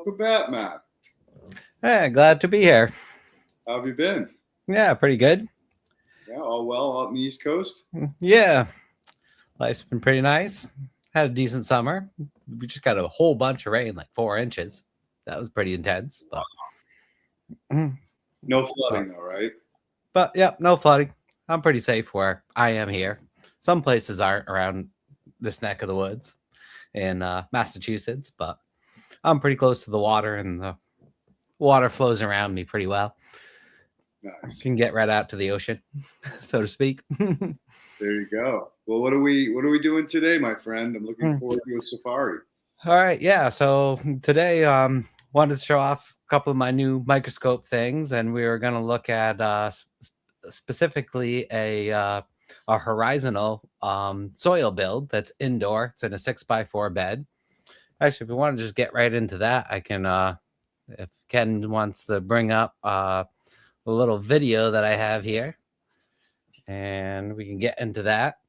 welcome back, Matt. Hey, glad to be here. How have you been? Yeah, pretty good. Yeah, all well out on the East Coast? Yeah, life's been pretty nice. Had a decent summer. We just got a whole bunch of rain, like 4 inches. That was pretty intense. No flooding, though, right? But yeah, no flooding. I'm pretty safe where I am here. Some places aren't around this neck of the woods in Massachusetts, but I'm pretty close to the water, and the water flows around me pretty well. Nice. Can get right out to the ocean, so to speak. There you go. Well, what are we doing today, my friend? I'm looking forward to a safari. All right, yeah. So today, wanted to show off a couple of my new microscope things, and we were going to look at specifically a horizontal soil build that's indoor. It's in a 6x4 bed. Actually, if we want to just get right into that, I can. If Ken wants to bring up a little video that I have here, and we can get into that.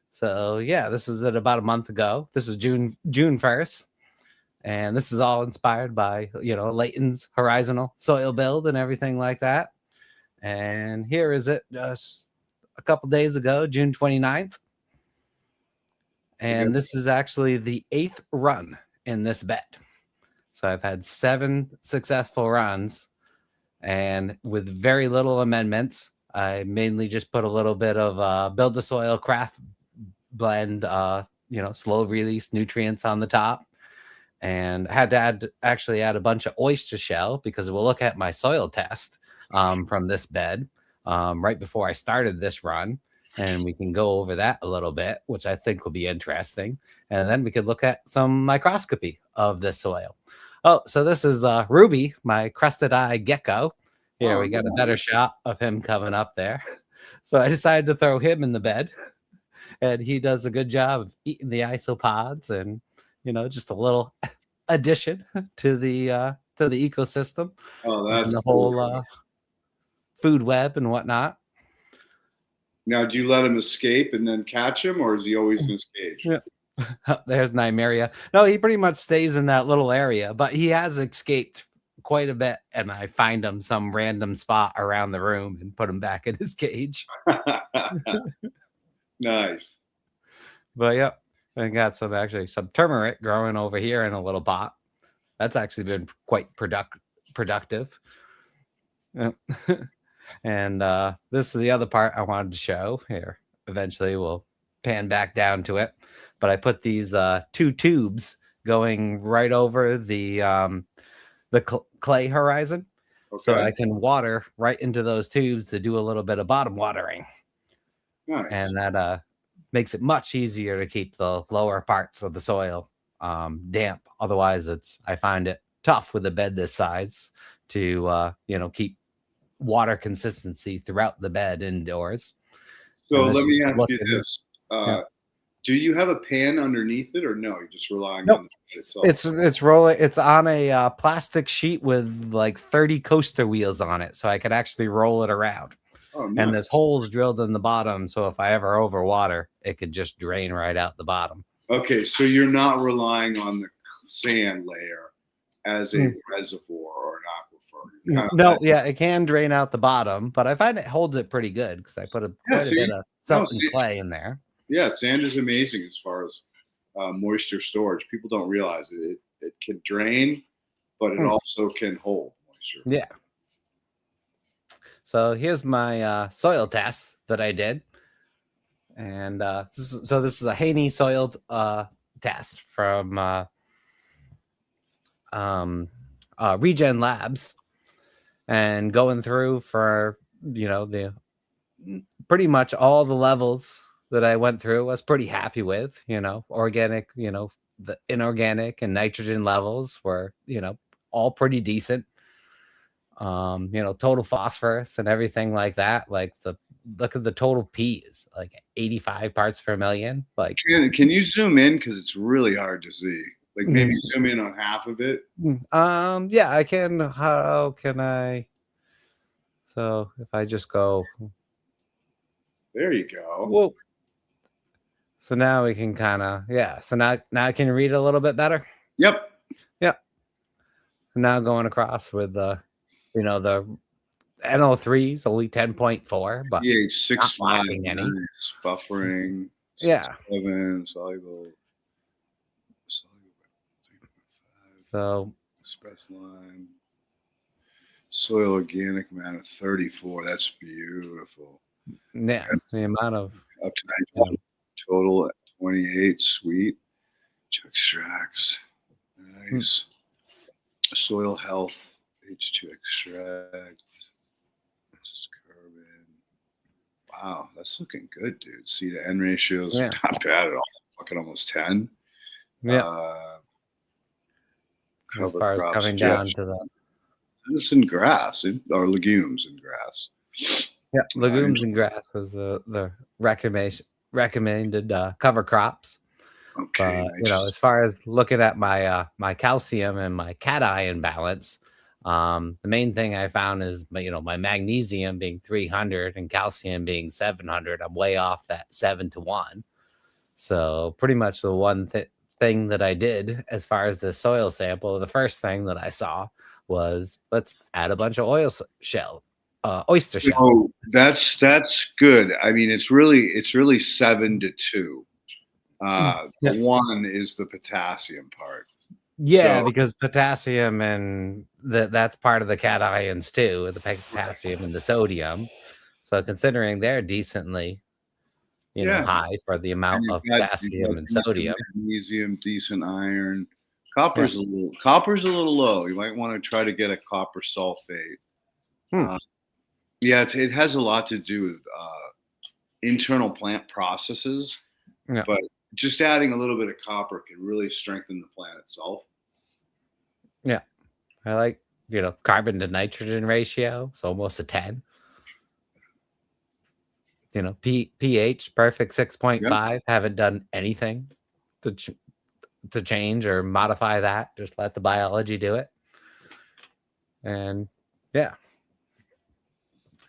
So yeah, this was at about a month ago. This was June 1st. And this is all inspired by, Leighton's horizontal soil build and everything like that. And here is it just a couple days ago, June 29th. And this is actually the 8th run in this bed. So I've had 7 successful runs, and with very little amendments. I mainly just put a little bit of Build the Soil Craft blend, slow release nutrients on the top. And I had to actually add a bunch of oyster shell, because we'll look at my soil test from this bed right before I started this run. And we can go over that a little bit, which I think will be interesting. And then we could look at some microscopy of this soil. Oh, so this is Ruby, my crested eye gecko. Here, we got a better shot of him coming up there. So I decided to throw him in the bed. And he does a good job of eating the isopods, and just a little addition to the ecosystem. Oh, that's and the cool. whole food web and whatnot. Now, do you let him escape and then catch him, or is he always in his cage? Yeah. There's Nymeria. No, he pretty much stays in that little area, but he has escaped quite a bit, and I find him some random spot around the room and put him back in his cage. Nice. But yep, I got some turmeric growing over here in a little pot. That's actually been quite productive. Yep. And this is the other part I wanted to show here. Eventually we'll pan back down to it, but I put these 2 tubes going right over the clay horizon. Okay. So I can water right into those tubes to do a little bit of bottom watering. Nice. And that makes it much easier to keep the lower parts of the soil damp. Otherwise, I find it tough with a bed this size to keep water consistency throughout the bed indoors. So let me ask you this: do you have a pan underneath it, or no? You're just relying on the itself? It's rolling. It's on a plastic sheet with like 30 coaster wheels on it, so I could actually roll it around. Oh, nice. And there's holes drilled in the bottom, so if I ever overwater, it could just drain right out the bottom. Okay, so you're not relying on the sand layer as a reservoir or an aquifer. No, yeah, it can drain out the bottom, but I find it holds it pretty good because I put quite a bit of something clay in there. Yeah, sand is amazing as far as moisture storage. People don't realize it. It can drain, but it also can hold moisture. Yeah. So here's my soil test that I did. And this is a Haney soil test from Regen Labs, and going through for the pretty much all the levels that I went through. I was pretty happy with organic, the inorganic and nitrogen levels were all pretty decent. Total phosphorus and everything like that. Like look at the total P is like 85 parts per million. Like, can you zoom in, because it's really hard to see? Like maybe zoom in on half of it. Yeah, I can. How can I? So if I just go, there you go. Whoa. So now we can kind of So now I can read a little bit better. Yep. Yep. now going across with the NO3s only 10.4, but pH not 6.5, lacking any. nice. Buffering, Yeah. 6.7, soluble 3.5, So express line. Soil organic matter 34. That's beautiful. yeah, the amount of Up to 19 total at 28. Sweet. Extracts. Nice. Soil health. H2 extract. Carbon. Wow, that's looking good, dude. See the N ratios. Yeah. Have to add it all. Fucking almost 10. Yeah. As Cover far as crops, coming down to the this in grass or legumes in grass. legumes and grass was the recommended cover crops. Okay, But as far as looking at my my calcium and my cation balance, the main thing I found is my magnesium being 300 and calcium being 700. I'm way off that 7-1. So pretty much the one thing that I did as far as the soil sample, the first thing that I saw was let's add a bunch of oyster shell. Oh, that's good. I mean, it's really 7-2. The 1 is the potassium part. Yeah, So, because potassium and that's part of the cations too, the potassium and the sodium. So considering they're decently, high for the amount of potassium and sodium. Magnesium, decent iron. Copper's a little low. You might want to try to get a copper sulfate. It has a lot to do with internal plant processes, but just adding a little bit of copper can really strengthen the plant itself. Yeah, I like carbon to nitrogen ratio, so almost a 10. pH perfect 6.5. Haven't done anything to change or modify that. Just let the biology do it. And yeah.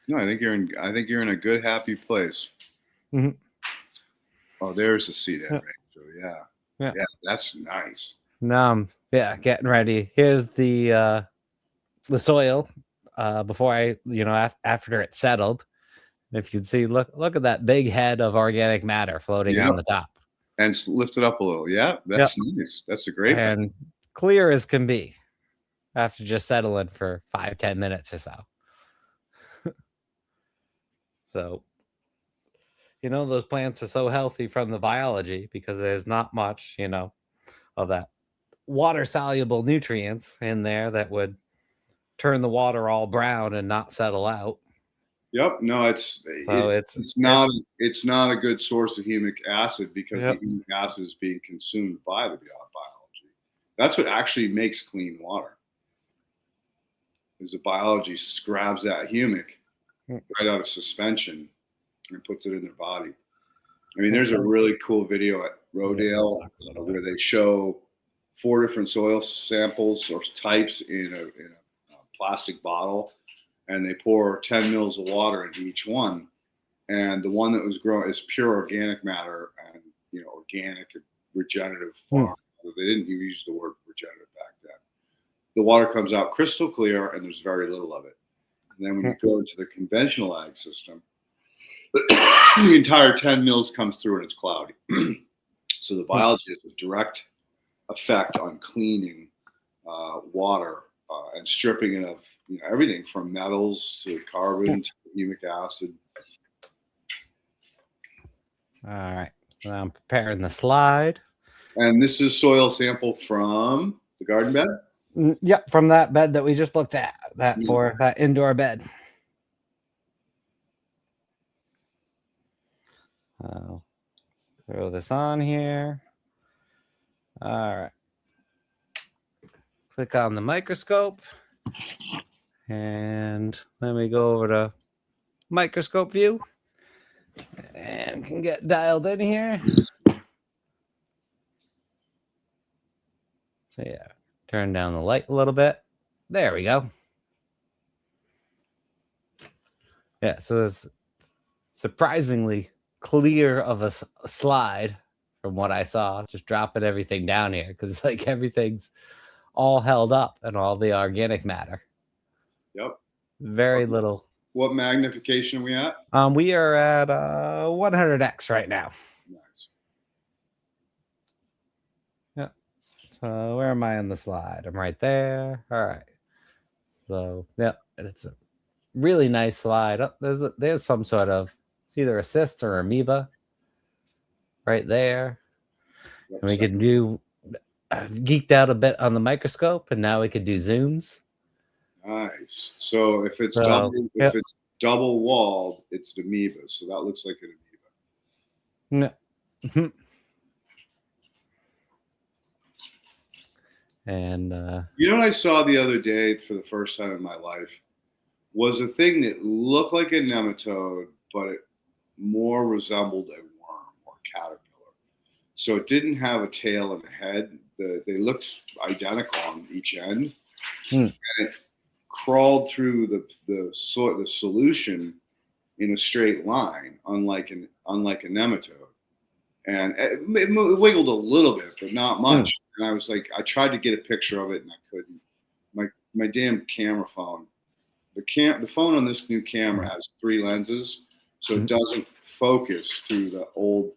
No, I think you're in a good, happy place. Mm-hmm. Oh, there's the seed head ratio. Yeah, that's nice. Now I'm getting ready. Here's the soil before I after it settled. If you can see, look at that big head of organic matter floating on the top. And lift it up a little. Yeah, that's nice. That's a great and clear as can be after just settling for 5-10 minutes or so. So, those plants are so healthy from the biology because there's not much, of that water soluble nutrients in there that would turn the water all brown and not settle out. Yep. No, it's not a good source of humic acid because the humic acid is being consumed by the biology. That's what actually makes clean water. Is the biology grabs that humic right out of suspension and puts it in their body. I mean, there's a really cool video at Rodale where they show 4 different soil samples or types in a plastic bottle, and they pour 10 mils of water into each one. And the one that was grown is pure organic matter and organic and regenerative farm. They didn't use the word regenerative back then. The water comes out crystal clear, and there's very little of it. And then when you go into the conventional ag system, the entire 10 mils comes through and it's cloudy. So the biology has a direct effect on cleaning water and stripping it of everything from metals to carbon to humic acid. All right. So I'm preparing the slide. And this is soil sample from the garden bed? Yep, from that bed that we just looked at, for that indoor bed. Throw this on here. All right. Click on the microscope. And let me go over to microscope view. And can get dialed in here. So yeah, turn down the light a little bit. There we go. Yeah, so it's surprisingly clear of a slide from what I saw. Just dropping everything down here because everything's all held up in all the organic matter. Yep. Very little. What magnification are we at? We are at 100x right now. Nice. Yeah. So where am I on the slide? I'm right there. All right. So yeah, it's a really nice slide. Oh, there's some sort of, it's either a cyst or amoeba right there. Yep, And we can do, geeked out a bit on the microscope, and now we could do zooms. Nice. So if it's double walled, it's an amoeba. So that looks like an amoeba. No. And you know what I saw the other day for the first time in my life was a thing that looked like a nematode, but it more resembled a worm or caterpillar. So it didn't have a tail and a head. They looked identical on each end, and it crawled through the solution in a straight line, unlike a nematode. And it wiggled a little bit, but not much. And I was like, I tried to get a picture of it, and I couldn't. My damn camera phone. The phone on this new camera has 3 lenses, so it doesn't focus through the old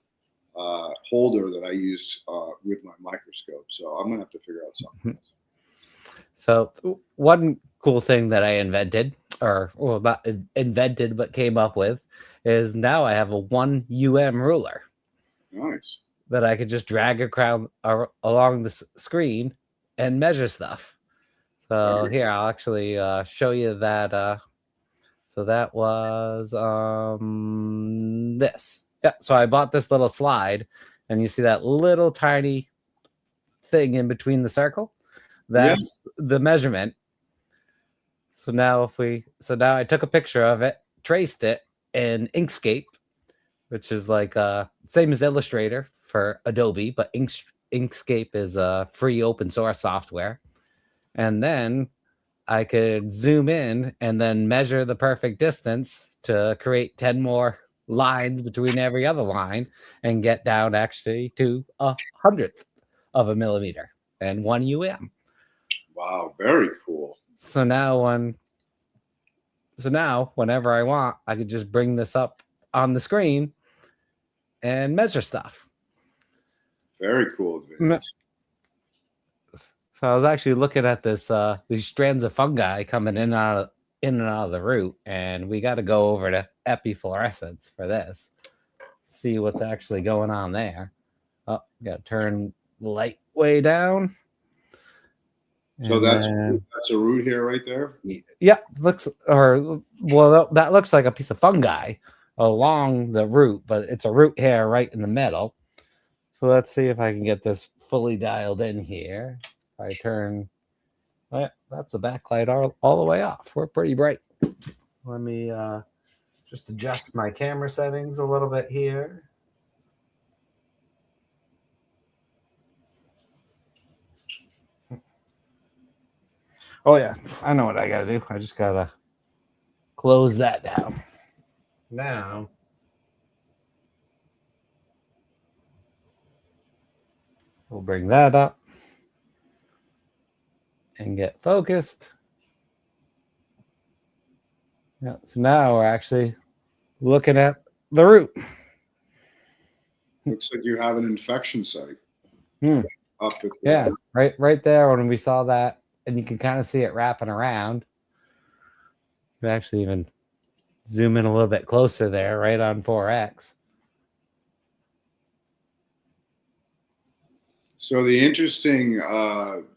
holder that I used with my microscope. So I'm gonna have to figure out something else. So one cool thing that I invented, or well, not invented, but came up with, is now I have a 1 ruler. Nice. That I could just drag along the screen and measure stuff. So here, I'll actually show you that. So that was this. Yeah. So I bought this little slide, and you see that little tiny thing in between the circle. That's the measurement. So now now I took a picture of it, traced it in Inkscape, which is like same as Illustrator for Adobe, but Inkscape is a free open source software. And then I could zoom in and then measure the perfect distance to create 10 more lines between every other line and get down actually to 100th of a millimeter and 1 Wow, very cool. So now whenever I want, I could just bring this up on the screen and measure stuff. Very cool. So I was actually looking at this these strands of fungi coming in and out of the root, and we got to go over to epifluorescence for this. See what's actually going on there. Oh, got to turn the light way down. So that's a root here right there? Yeah, that looks like a piece of fungi along the root, but it's a root hair right in the middle. So let's see if I can get this fully dialed in here. If I turn, that's the backlight all the way off. We're pretty bright. Let me just adjust my camera settings a little bit here. Oh yeah, I know what I gotta do. I just gotta close that down. Now, we'll bring that up and get focused. Yeah, so now we're actually looking at the root. Looks like you have an infection site. Up at right there when we saw that, and you can kind of see it wrapping around. We actually even zoom in a little bit closer there, right on 4x. So the interesting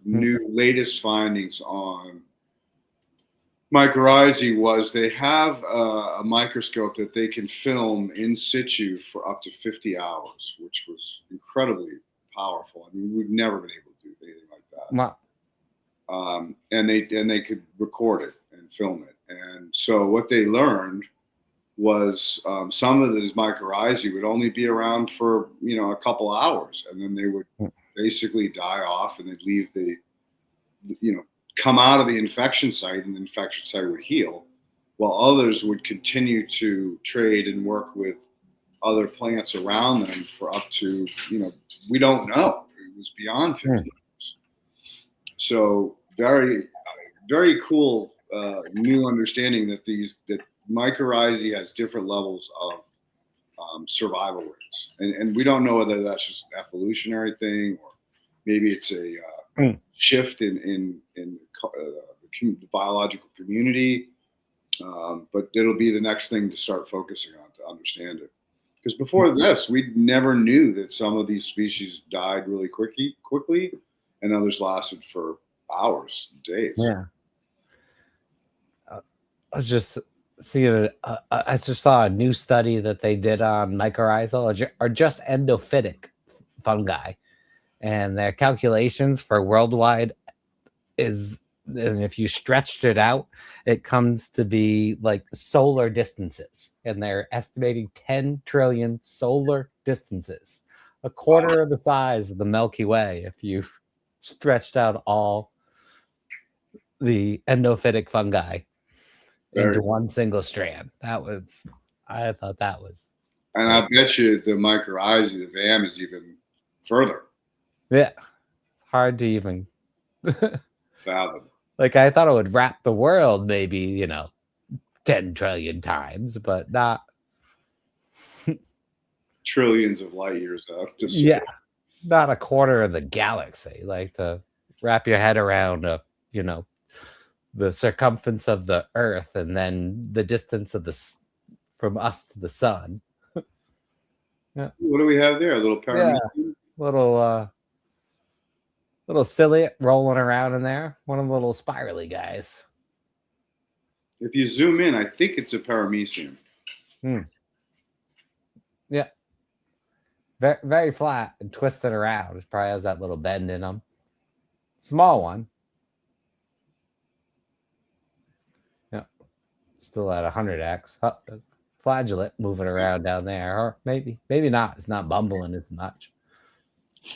new latest findings on mycorrhizae was they have a microscope that they can film in situ for up to 50 hours, which was incredibly powerful. I mean, we've never been able to do anything like that. Wow. And they could record it and film it. And so what they learned was some of these mycorrhizae would only be around for a couple hours, and then they would basically die off, and they'd leave come out of the infection site, and the infection site would heal, while others would continue to trade and work with other plants around them for up to we don't know. It was beyond 50 years. So very, very cool new understanding that mycorrhizae has different levels of survival rates, and we don't know whether that's just an evolutionary thing or maybe it's a shift in the biological community. But it'll be the next thing to start focusing on to understand it. Because before this, we never knew that some of these species died really quickly, and others lasted for hours, days. Yeah. I was just seeing I just saw a new study that they did on mycorrhizal or just endophytic fungi, and their calculations for worldwide is, and if you stretched it out, it comes to be like solar distances, and they're estimating 10 trillion solar distances, a quarter of the size of the Milky Way if you stretched out all the endophytic fungi into one single strand. I thought that was. And I bet you the mycorrhizae, the VAM, is even further. Yeah. It's hard to even fathom. Like, I thought it would wrap the world maybe, 10 trillion times, but not trillions of light years out. Not a quarter of the galaxy. Like, to wrap your head around the circumference of the Earth and then the distance from us to the sun. Yeah. What do we have there? A little paramecium? Yeah. Little ciliate rolling around in there. One of the little spirally guys. If you zoom in, I think it's a paramecium. Yeah. Very, very flat and twisted around. It probably has that little bend in them. Small one. Yeah. Still at 100x. Oh, flagellate moving around down there. Or maybe not. It's not bumbling as much.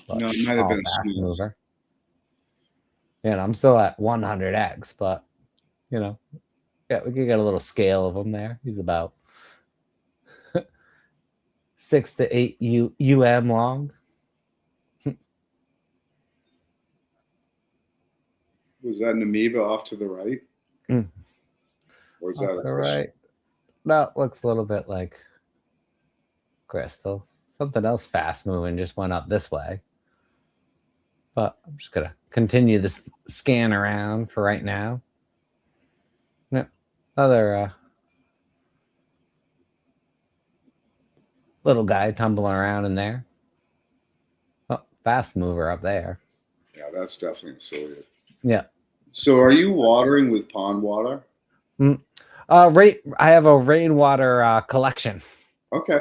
But no, it might have been a smooth mover. Yeah, I'm still at 100x, but yeah, we could get a little scale of him there. He's about 6 to 8 UM long. Was that an amoeba off to the right? Or is that right? No, it looks a little bit like crystal. Something else fast moving just went up this way. But I'm just going to continue this scan around for right now. No, other little guy tumbling around in there. Oh, fast mover up there. Yeah, that's definitely a ciliate. Yeah. So are you watering with pond water? I have a rainwater collection. Okay.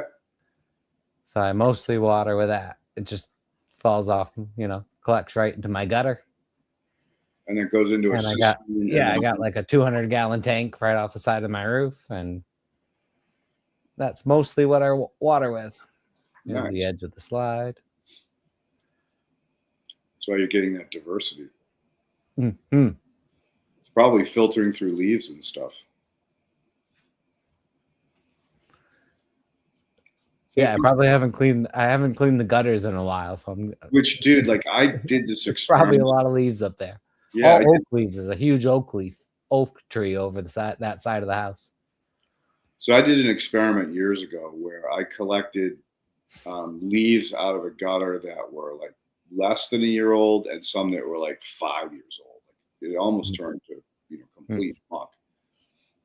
So I mostly water with that. It just falls off, collects right into my gutter. And it goes into I got like a 200-gallon tank right off the side of my roof, and that's mostly what I water with. Here's the edge of the slide. That's why you're getting that diversity. Mm-hmm. It's probably filtering through leaves and stuff. Yeah, I haven't cleaned the gutters in a while, so Which, dude, like I did this experiment. Probably a lot of leaves up there. Yeah, oak leaves. There's a huge oak tree over that side of the house. So I did an experiment years ago where I collected leaves out of a gutter that were like less than a year old and some that were like 5 years old. Like, it almost turned to complete muck.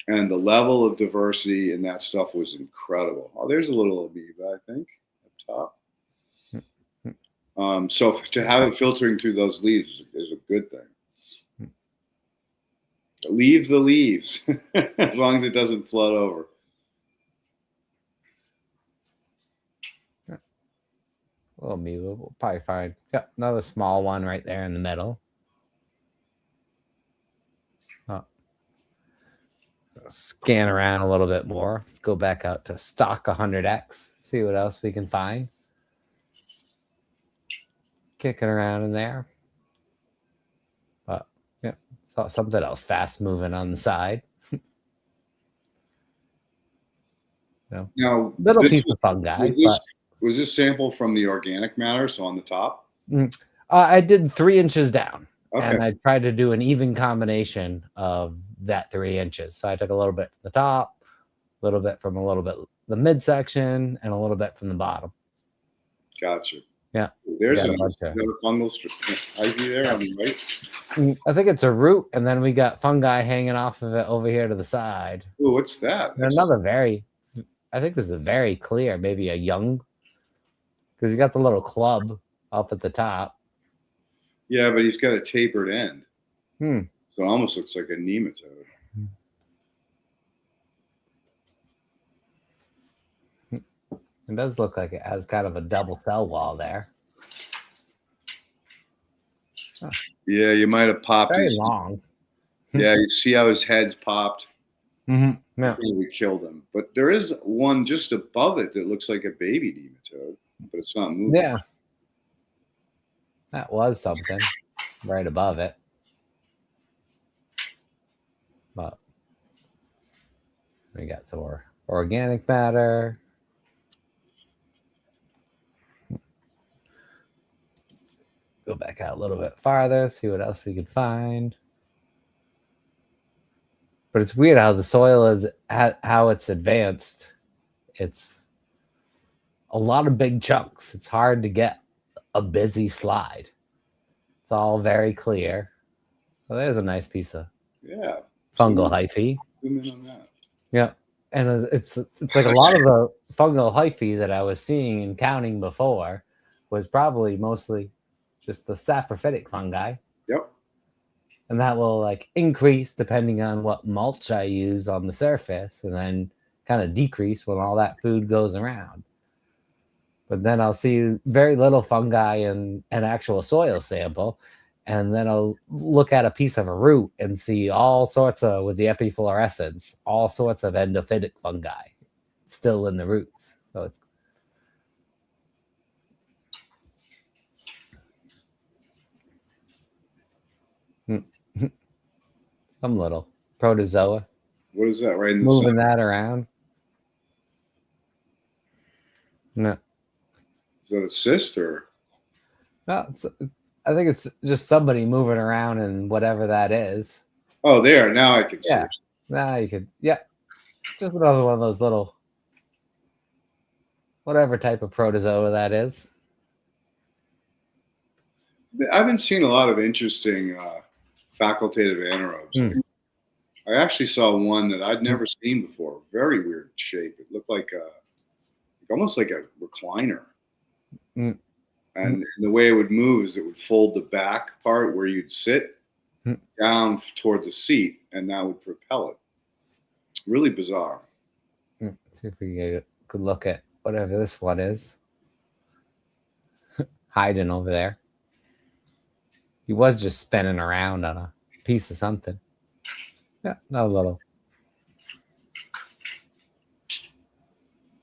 And the level of diversity in that stuff was incredible. Oh, there's a little amoeba, I think, up top. So to have it filtering through those leaves is a good thing. Leave the leaves as long as it doesn't flood over. Little amoeba, we'll probably find another small one right there in the middle. Scan around a little bit more. Go back out to stock 100x. See what else we can find. Kicking around in there. But saw something else fast moving on the side. Now, little piece of fungi. Was this sample from the organic matter? So on the top? I did 3 inches down. Okay. And I tried to do an even combination of that 3 inches. So I took a little bit from the top, a little bit from the midsection, and a little bit from the bottom. Gotcha. Yeah. There's another fungal ivy there on the right. I think it's a root, and then we got fungi hanging off of it over here to the side. Oh, what's that? Another I think this is a very clear, maybe a young, because you got the little club up at the top. Yeah, but he's got a tapered end. So it almost looks like a nematode. It does look like it has kind of a double cell wall there. Huh. Yeah, you might have popped very long. Yeah, you see how his head's popped? Mm-hmm. Yeah. We killed him. But there is one just above it that looks like a baby nematode, but it's not moving. Yeah. That was something right above it. But we got some more organic matter. Go back out a little bit farther, see what else we could find. But it's weird how the soil is, how it's advanced. It's a lot of big chunks. It's hard to get a busy slide. It's all very clear. Well, there's a nice piece of fungal hyphae. Zoom in on that. Yeah, and it's like a lot of the fungal hyphae that I was seeing and counting before was probably mostly just the saprophytic fungi. Yep. And that will like increase depending on what mulch I use on the surface, and then kind of decrease when all that food goes around. But then I'll see very little fungi in an actual soil sample, and then I'll look at a piece of a root and see all sorts of, with the epifluorescence, all sorts of endophytic fungi still in the roots. So it's some little protozoa. What is that right in the moving that around? No. Is that a cyst or? No, I think it's just somebody moving around and whatever that is. Oh, there. Now I can see. Yeah. Now you could. Yeah. Just another one of those little, whatever type of protozoa that is. I've been seeing a lot of interesting facultative anaerobes. I actually saw one that I'd never seen before. Very weird shape. It looked like almost like a recliner. And the way it would move is it would fold the back part where you'd sit down toward the seat, and that would propel it. Really bizarre. See if we get a good look at whatever this one is. Hiding over there. He was just spinning around on a piece of something. Yeah, not a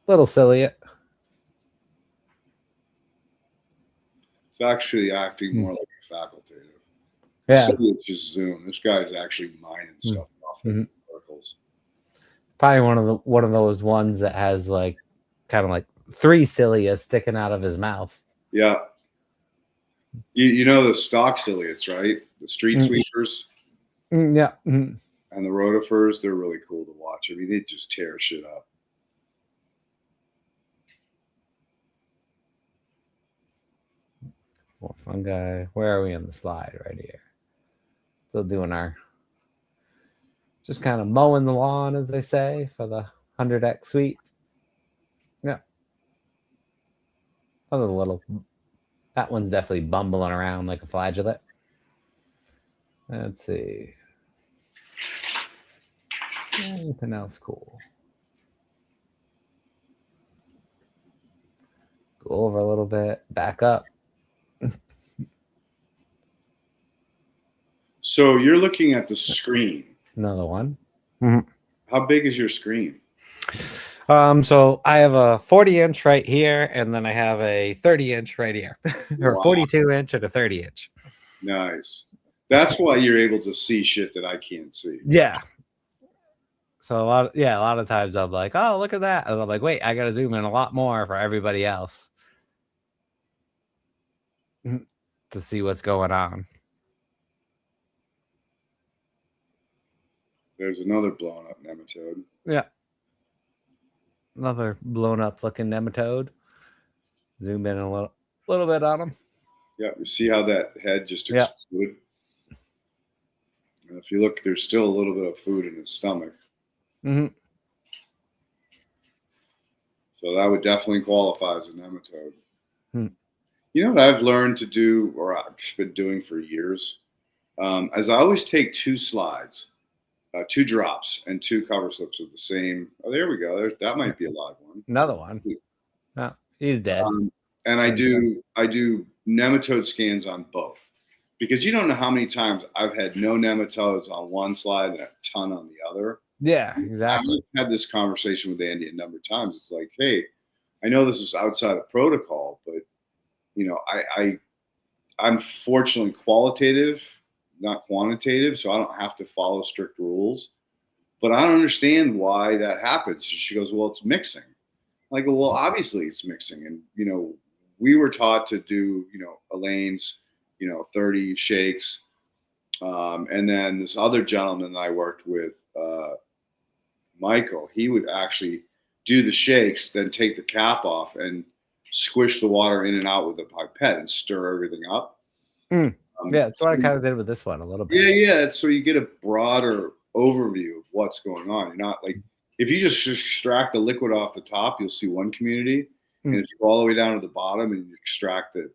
little ciliate. It's actually acting more like a facultative. Yeah. It's just zoom. This guy's actually mining stuff off the circles. Probably one of those ones that has like kind of like 3 cilia sticking out of his mouth. Yeah. You know the stock ciliates, right? The street sweepers. Yeah. And the rotifers, they're really cool to watch. I mean, they just tear shit up. More fungi. Where are we on the slide? Right here. Still doing our, just kind of mowing the lawn, as they say, for the 100x sweep. Yeah. Other little, that one's definitely bumbling around like a flagellate. Let's see. Anything else cool? Go over a little bit, back up. So you're looking at the screen. Another one. How big is your screen? So I have a 40-inch right here, and then I have a 30-inch right here, or a 42-inch and a 30-inch. Nice. That's why you're able to see shit that I can't see. Yeah. So a lot of times I'm like, oh, look at that, and I'm like, wait, I gotta zoom in a lot more for everybody else to see what's going on. There's another blown up nematode. Yeah. Another blown up looking nematode. Zoom in a little bit on him. Yeah, you see how that head just exploded? And if you look, there's still a little bit of food in his stomach. Mm-hmm. So that would definitely qualify as a nematode. Hmm. You know what I've learned to do, or I've been doing for years, is I always take 2 slides, 2 drops, and 2 cover slips of the same. Oh, there we go. That might be a live one. Another one. No, he's dead. And I do nematode scans on both, because you don't know how many times I've had no nematodes on one slide and a ton on the other. Yeah, exactly. I've had this conversation with Andy a number of times. It's like, hey, I know this is outside of protocol, but you know, I'm fortunately qualitative, not quantitative, so I don't have to follow strict rules. But I don't understand why that happens. She goes, well, it's mixing. I go, well, obviously it's mixing. And, you know, we were taught to do, you know, Elaine's, you know, 30 shakes. And then this other gentleman that I worked with, Michael, he would actually do the shakes, then take the cap off and squish the water in and out with a pipette and stir everything up. Yeah, that's what I kind of did with this one a little bit. Yeah. So you get a broader overview of what's going on. You're not like, if you just extract the liquid off the top, you'll see one community. And if you go all the way down to the bottom and you extract the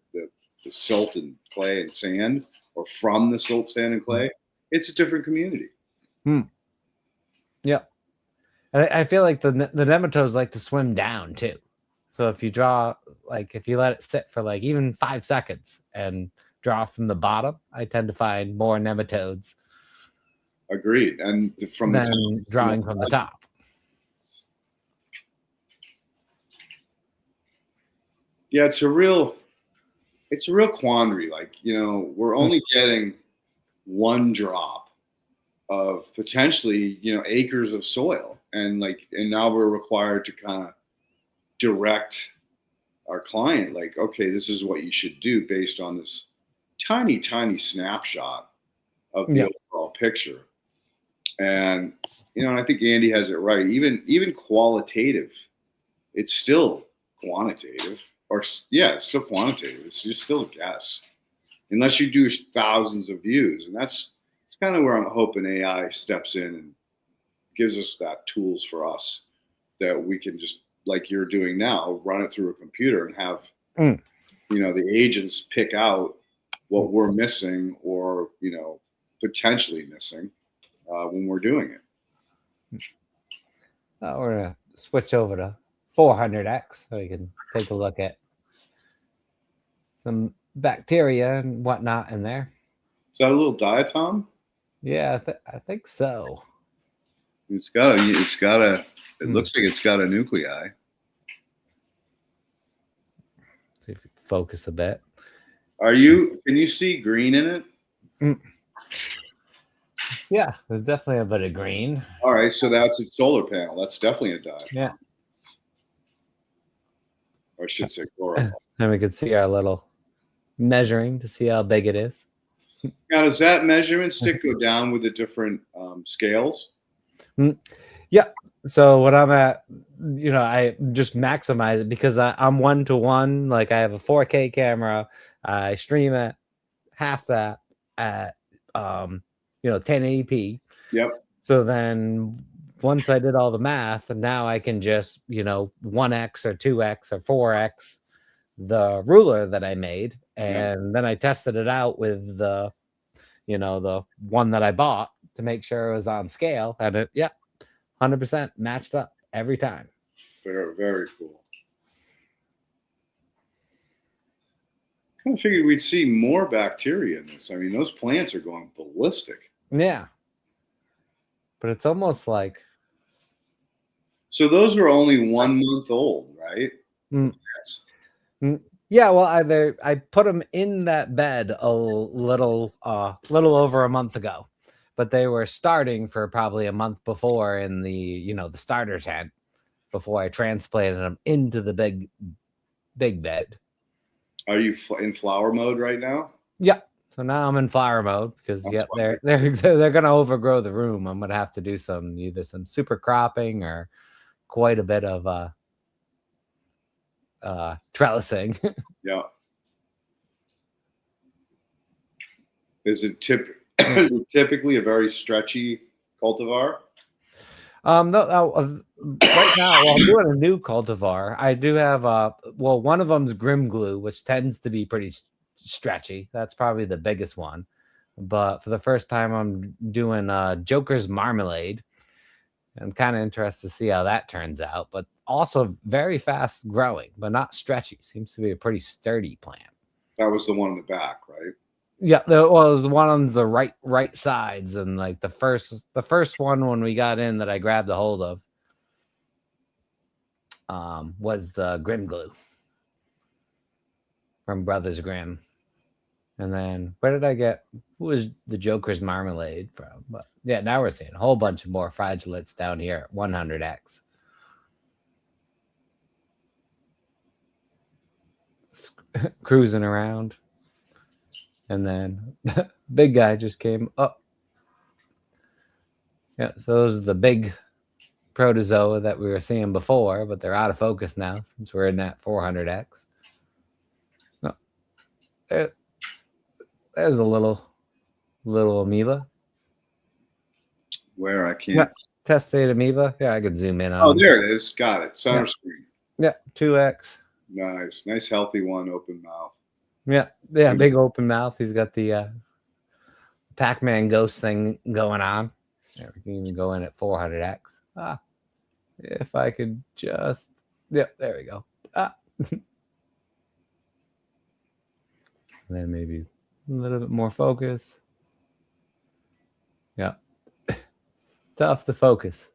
silt and clay and sand, or from the silt, sand, and clay, it's a different community. Yeah. And I feel like the nematodes like to swim down too. So if you draw, like if you let it sit for like even 5 seconds and draw from the bottom, I tend to find more nematodes. Agreed. And from the top, drawing from the top. Yeah, it's a real quandary. Like, you know, we're only getting 1 drop of potentially, you know, acres of soil. And now we're required to kind of direct our client, like, okay, this is what you should do based on this tiny, tiny snapshot of the overall picture. And, you know, and I think Andy has it right. Even qualitative, it's still quantitative. It's still quantitative. It's still a guess, unless you do thousands of views. And that's kind of where I'm hoping AI steps in and gives us that tools for us that we can just, like you're doing now, run it through a computer and have, you know, the agents pick out what we're missing or, you know, potentially missing when we're doing it. We're going to switch over to 400X so we can take a look at some bacteria and whatnot in there. Is that a little diatom? Yeah, I think so. It looks like it's got a nuclei. See if we focus a bit. Can you see green in it? Yeah, there's definitely a bit of green. All right, so that's a solar panel. That's definitely a diatom. Yeah. Or I should say chlorophyll. And we can see our little measuring to see how big it is. Now, does that measurement stick go down with the different scales? Yeah. So when I'm at, you know, I just maximize it because I'm 1-to-1. Like I have a 4K camera. I stream at half that at, 1080p. Yep. So then once I did all the math, and now I can just, 1x or 2x or 4x the ruler that I made. And then I tested it out with the one that I bought to make sure it was on scale. And it, 100% matched up every time. Very, very cool. I kind of figured we'd see more bacteria in this. I mean, those plants are going ballistic. Yeah. But it's almost like. So those are only 1 month old, right? Yeah, well, I put them in that bed a little over a month ago, but they were starting for probably a month before in the the starter tent before I transplanted them into the big bed. Are you in flower mode right now? Yeah, So now I'm in flower mode because they're gonna overgrow the room. I'm gonna have to do either some super cropping or quite a bit of trellising. Yeah. Is it typically a very stretchy cultivar? No, right now, I'm doing a new cultivar. I do have one of them's Grim Glue, which tends to be pretty stretchy. That's probably the biggest one. But for the first time, I'm doing Joker's Marmalade. I'm kind of interested to see how that turns out. But also very fast growing, but not stretchy. Seems to be a pretty sturdy plant. That was the one in the back, right? Yeah, there was one on the right sides, and like the first one when we got in that I grabbed a hold of was the Grim Glue from Brothers Grimm. And then where did I get who was the Joker's Marmalade from? But yeah, now we're seeing a whole bunch of more flagellates down here at 100x. Cruising around. And then big guy just came up. Yeah, so those are the big protozoa that we were seeing before, but they're out of focus now since we're in that 400x. No, there's a little amoeba. Where I can't. Yeah, testate amoeba. Yeah, I could zoom in on. Oh, there it is. Got it. Center screen. Yeah, 2x. Nice healthy one. Open mouth. Yeah, big open mouth. He's got the Pac-Man ghost thing going on. Yeah, we can even go in at 400x. If I could just, there we go. And then maybe a little bit more focus. Yeah, tough to focus.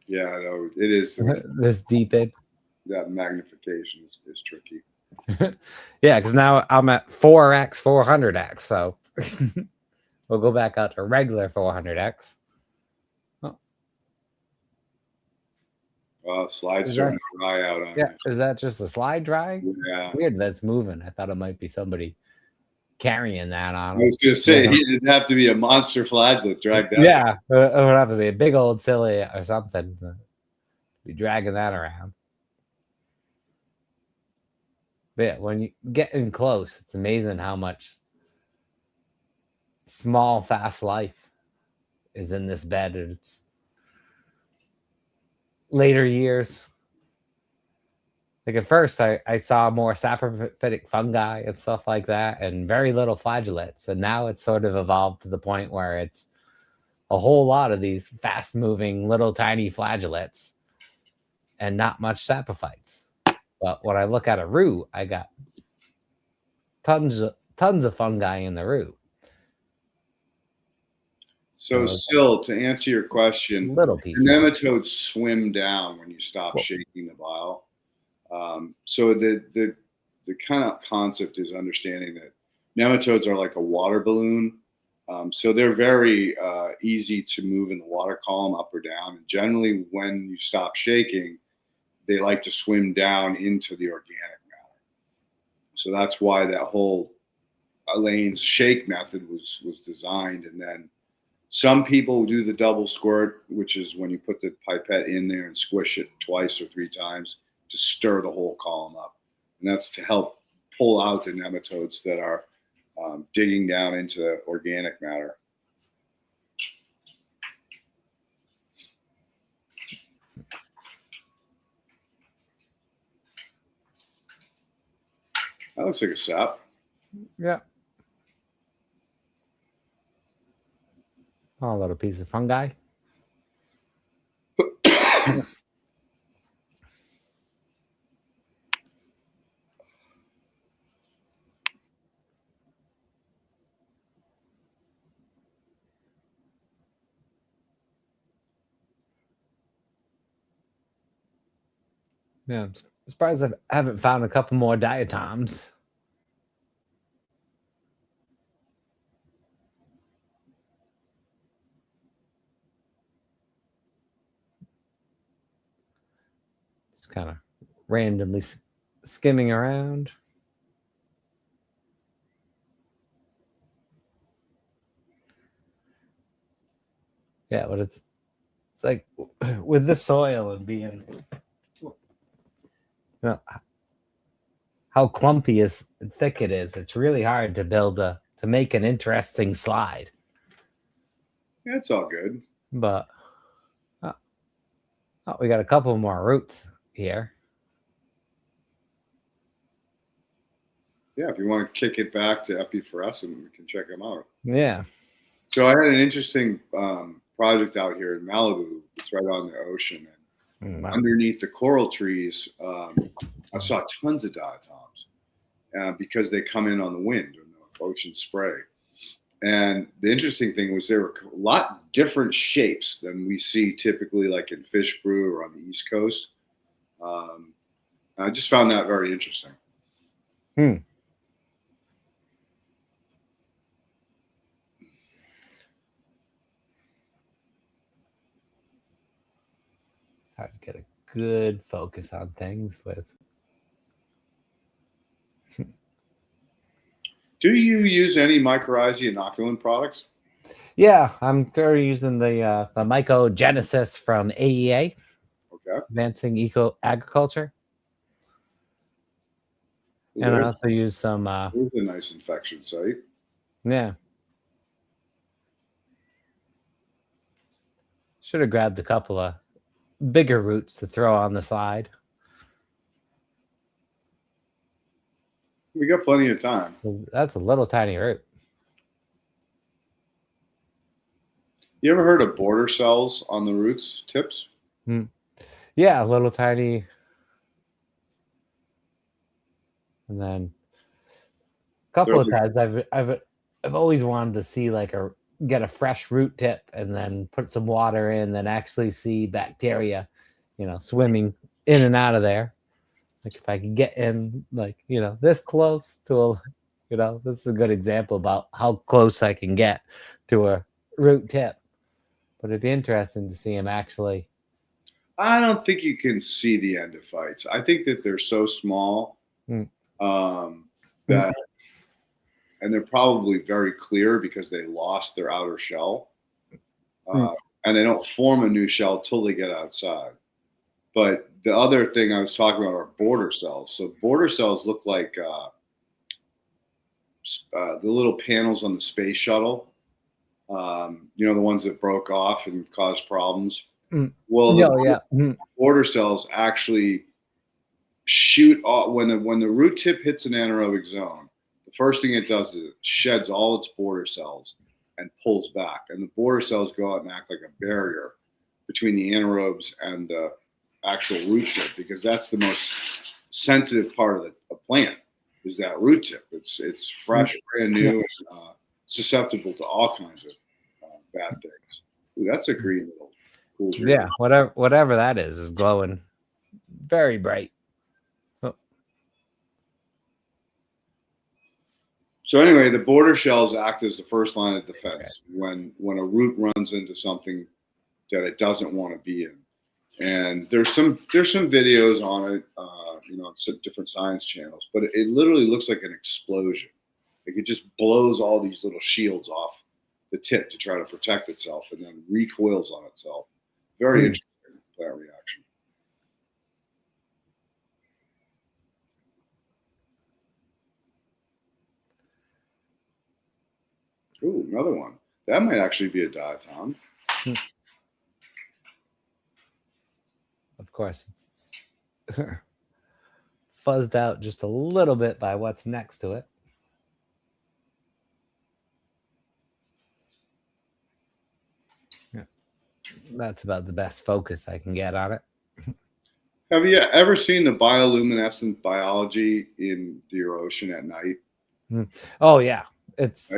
Yeah, no, it is. This deep in. That magnification is tricky. Yeah, because now I'm at 4x, 400x. So we'll go back out to regular 400x. Slide's starting to dry out on Yeah, is that just a slide drying? Yeah. Weird that's moving. I thought it might be somebody carrying that on. I was going to say, it'd have to be a monster flagellate dragged out. Yeah, it would have to be a big old silly or something to be dragging that around. But yeah, when you get in close, it's amazing how much small, fast life is in this bed. It's later years. Like at first, I saw more saprophytic fungi and stuff like that, and very little flagellates. And now it's sort of evolved to the point where it's a whole lot of these fast-moving little tiny flagellates, and not much saprophytes. But when I look at a root, I got tons of fungi in the root. So, still, to answer your question, nematodes swim down when you stop shaking the vial. So the kind of concept is understanding that nematodes are like a water balloon. So they're very easy to move in the water column up or down. And generally, when you stop shaking, they like to swim down into the organic matter. So that's why that whole Elaine's shake method was designed. And then some people do the double squirt, which is when you put the pipette in there and squish it twice or three times to stir the whole column up. And that's to help pull out the nematodes that are digging down into organic matter. That looks like a sap. Yeah. Oh, a little piece of fungi. Yeah, I'm surprised I haven't found a couple more diatoms. Just kind of randomly skimming around. Yeah, but it's like with the soil and being, how clumpy is thick it is. It's really hard to make an interesting slide. Yeah, it's all good. But we got a couple more roots here. Yeah, if you want to kick it back to epiphorescent, we can check them out. Yeah. So I had an interesting project out here in Malibu. It's right on the ocean. And underneath the coral trees, I saw tons of diatoms because they come in on the wind and the ocean spray. And the interesting thing was they were a lot different shapes than we see typically like in fish brew or on the East Coast. I just found that very interesting. It's hard to get a good focus on things with. Do you use any mycorrhizae inoculant products? Yeah, I'm currently using the Mycogenesis from AEA. Okay. Advancing Eco Agriculture. And I also use some. There's a nice infection site. Yeah. Should have grabbed a couple of bigger roots to throw on the side. We got plenty of time. That's a little tiny root. You ever heard of border cells on the roots tips? Yeah, a little tiny. And then a couple of times I've always wanted to see get a fresh root tip and then put some water in, then actually see bacteria, swimming in and out of there. Like if I could get in this close to this is a good example about how close I can get to a root tip. But it'd be interesting to see them actually. I don't think you can see the endophytes. I think that they're so small that, and they're probably very clear because they lost their outer shell, and they don't form a new shell till they get outside. But the other thing I was talking about are border cells. So border cells look like the little panels on the space shuttle. The ones that broke off and caused problems. Well, border cells actually shoot off when the root tip hits an anaerobic zone. The first thing it does is it sheds all its border cells and pulls back, and the border cells go out and act like a barrier between the anaerobes and the actual root tip, because that's the most sensitive part of the plant is that root tip. It's fresh, brand new, and susceptible to all kinds of bad things. Ooh, that's a green little cool green. Yeah, whatever that is glowing very bright. So anyway, the border shells act as the first line of defense when a root runs into something that it doesn't want to be in. And there's some videos on it, on some different science channels, but it literally looks like an explosion. Like it just blows all these little shields off the tip to try to protect itself, and then recoils on itself. Very interesting plant reaction. Ooh, another one. That might actually be a diatom. Of course, it's fuzzed out just a little bit by what's next to it. Yeah, that's about the best focus I can get on it. Have you ever seen the bioluminescent biology in your ocean at night? Oh yeah, it's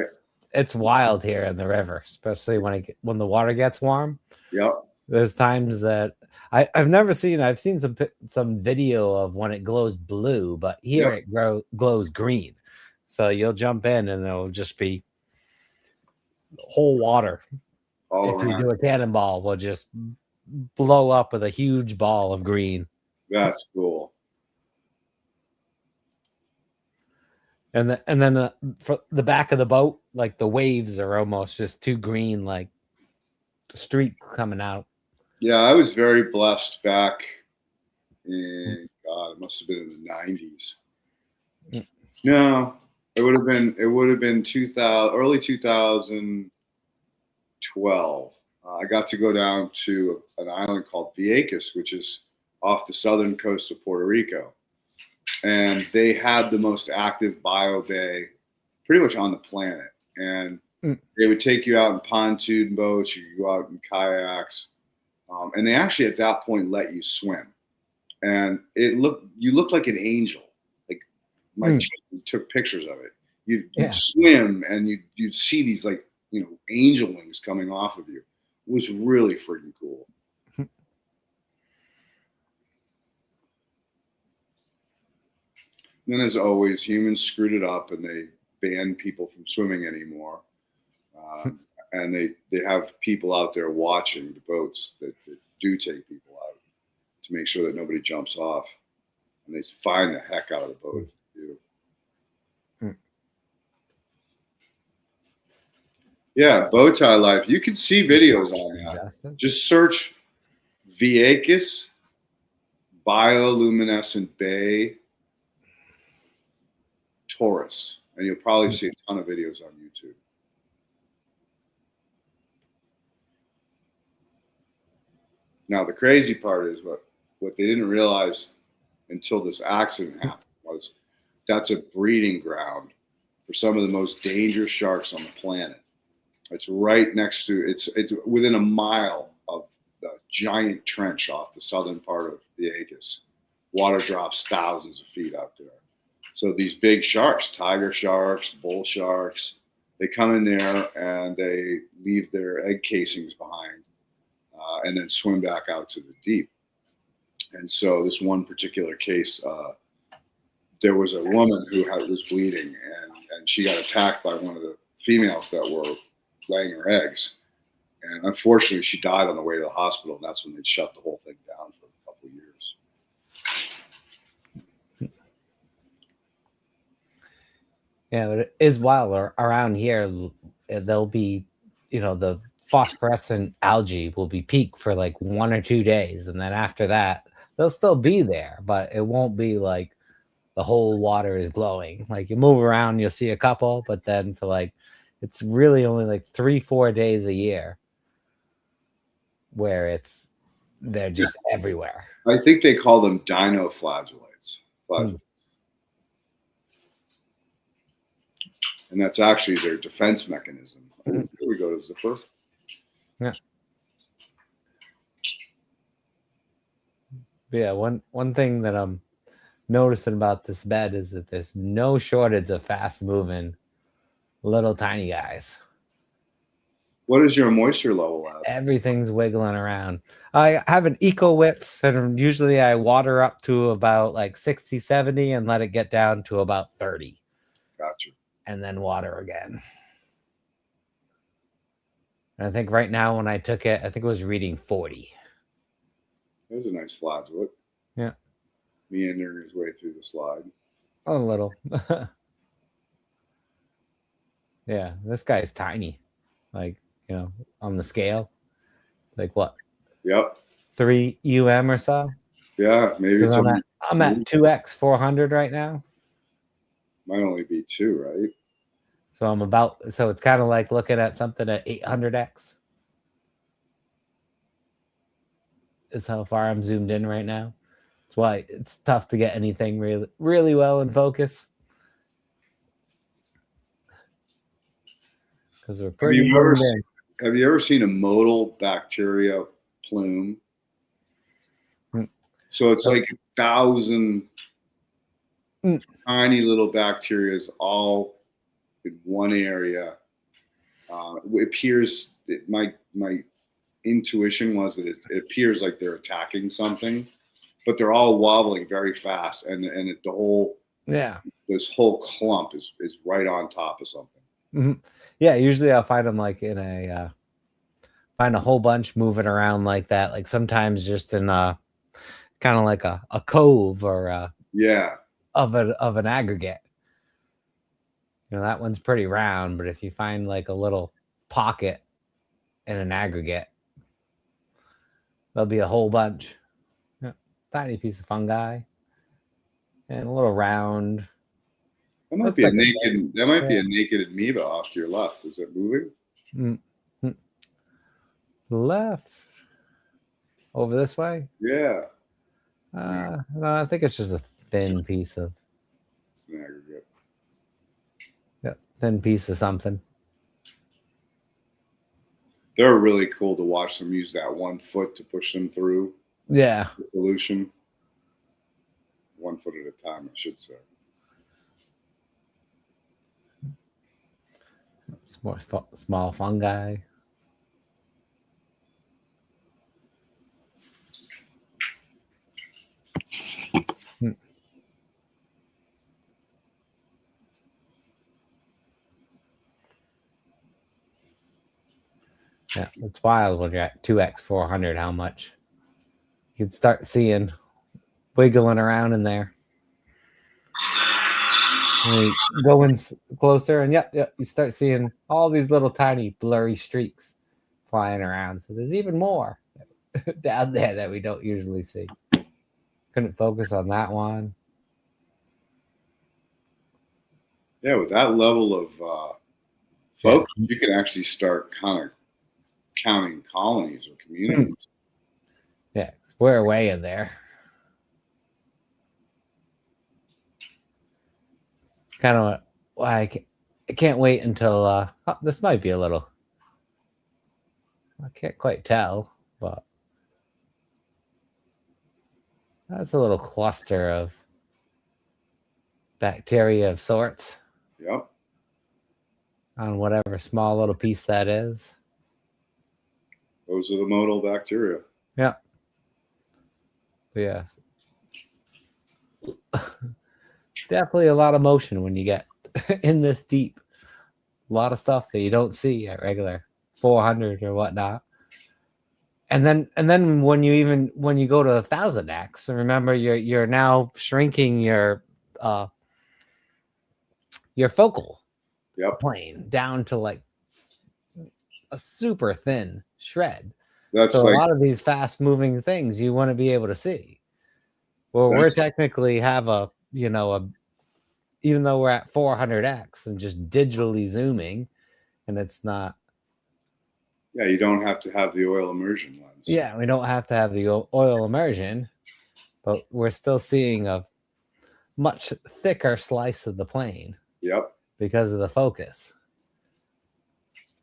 wild here in the river, especially when the water gets warm. Yep. There's times that I've seen some video of when it glows blue, but here it glows green. So you'll jump in and it'll just be whole water. If you do a cannonball, will just blow up with a huge ball of green. That's cool. And then, for the back of the boat, like the waves are almost just too green, like streak coming out. Yeah, I was very blessed back in, God, it must have been in the 90s. No, it would have been 2000, early 2012. I got to go down to an island called Vieques, which is off the southern coast of Puerto Rico. And they had the most active bio bay pretty much on the planet. And they would take you out in pontoon boats, you could go out in kayaks. And they actually at that point let you swim. And you looked like an angel. Like my took pictures of it. You'd swim and you'd see these like, angel wings coming off of you. It was really freaking cool. Then, as always, humans screwed it up and they banned people from swimming anymore. And they have people out there watching the boats that do take people out to make sure that nobody jumps off. And they fine the heck out of the boat. Yeah, bow tie life. You can see videos on that. Just search Vieques bioluminescent bay Taurus, and you'll probably see a ton of videos on YouTube. Now, the crazy part is what they didn't realize until this accident happened was that's a breeding ground for some of the most dangerous sharks on the planet. It's right next to, it's within a mile of the giant trench off the southern part of Vieques. Water drops thousands of feet out there. So these big sharks, tiger sharks, bull sharks, they come in there and they leave their egg casings behind and then swim back out to the deep. And so this one particular case, there was a woman who was bleeding and she got attacked by one of the females that were laying her eggs. And unfortunately, she died on the way to the hospital. And that's when they shut the whole thing down for a couple of years. Yeah, but it is wild. Around here, there'll be, the phosphorescent algae will be peaked for like 1 or 2 days. And then after that, they'll still be there, but it won't be like the whole water is glowing. Like you move around, you'll see a couple, but then for like, it's really only like 3-4 days a year where they're just everywhere. I think they call them dinoflagellates. And that's actually their defense mechanism. Here we go to zipper. Yeah. But yeah, one thing that I'm noticing about this bed is that there's no shortage of fast moving little tiny guys. What is your moisture level at? Everything's wiggling around. I have an eco width, and usually I water up to about like 60, 70 and let it get down to about 30. Gotcha. And then water again. And I think right now when I took it, I think it was reading 40. There's a nice flagellate. Yeah. Meandering his way through the slide. A little. Yeah, this guy's tiny. Like, on the scale. It's like what? Yep. 3 UM or so? Yeah, maybe it's I'm at 2x 400 right now. Might only be 2, right? So it's kind of like looking at something at 800x. Is how far I'm zoomed in right now. That's why it's tough to get anything really, really well in focus. Because we're pretty. Have you ever seen a motile bacteria plume? So it's like 1,000 tiny little bacterias all in one area. It appears, my intuition was that it appears like they're attacking something, but they're all wobbling very fast, and this whole clump is right on top of something. Mm-hmm. Yeah, usually I'll find them like in find a whole bunch moving around like that. Like sometimes just in kind of like a cove or of an aggregate. That one's pretty round, but if you find like a little pocket in an aggregate, there'll be a whole bunch. Yeah. Tiny piece of fungi. And a little round. That might be a naked. That might be a naked amoeba off to your left. Is it moving? Mm-hmm. Left. Over this way. Yeah. No, I think it's just a thin piece of. It's an aggregate. Yeah, thin piece of something. They're really cool to watch them use that 1 foot to push them through. Yeah. The solution. 1 foot at a time, I should say. It's more small fungi. Yeah, it's wild when you're at 2x 400 how much you can start seeing wiggling around in there. And you go in closer, and yep, you start seeing all these little tiny blurry streaks flying around. So there's even more down there that we don't usually see. Couldn't focus on that one. Yeah, with that level of focus, you can actually start kind of counting colonies or communities. Yeah, we're way in there. Kind of I can't wait until this might be a little. I can't quite tell, but that's a little cluster of bacteria of sorts. Yep. On whatever small little piece that is. Those are the modal bacteria. Yeah. Yeah. Definitely a lot of motion when you get in this deep. A lot of stuff that you don't see at regular 400 or whatnot. And then when you go to 1000x, remember you're now shrinking your focal plane down to like a super thin shred. That's so a lot of these fast moving things you want to be able to see. Well, we're technically have even though we're at 400x and just digitally zooming, and it's not. Yeah, you don't have to have the oil immersion lens. Yeah, we don't have to have the oil immersion, but we're still seeing a much thicker slice of the plane. Yep. Because of the focus.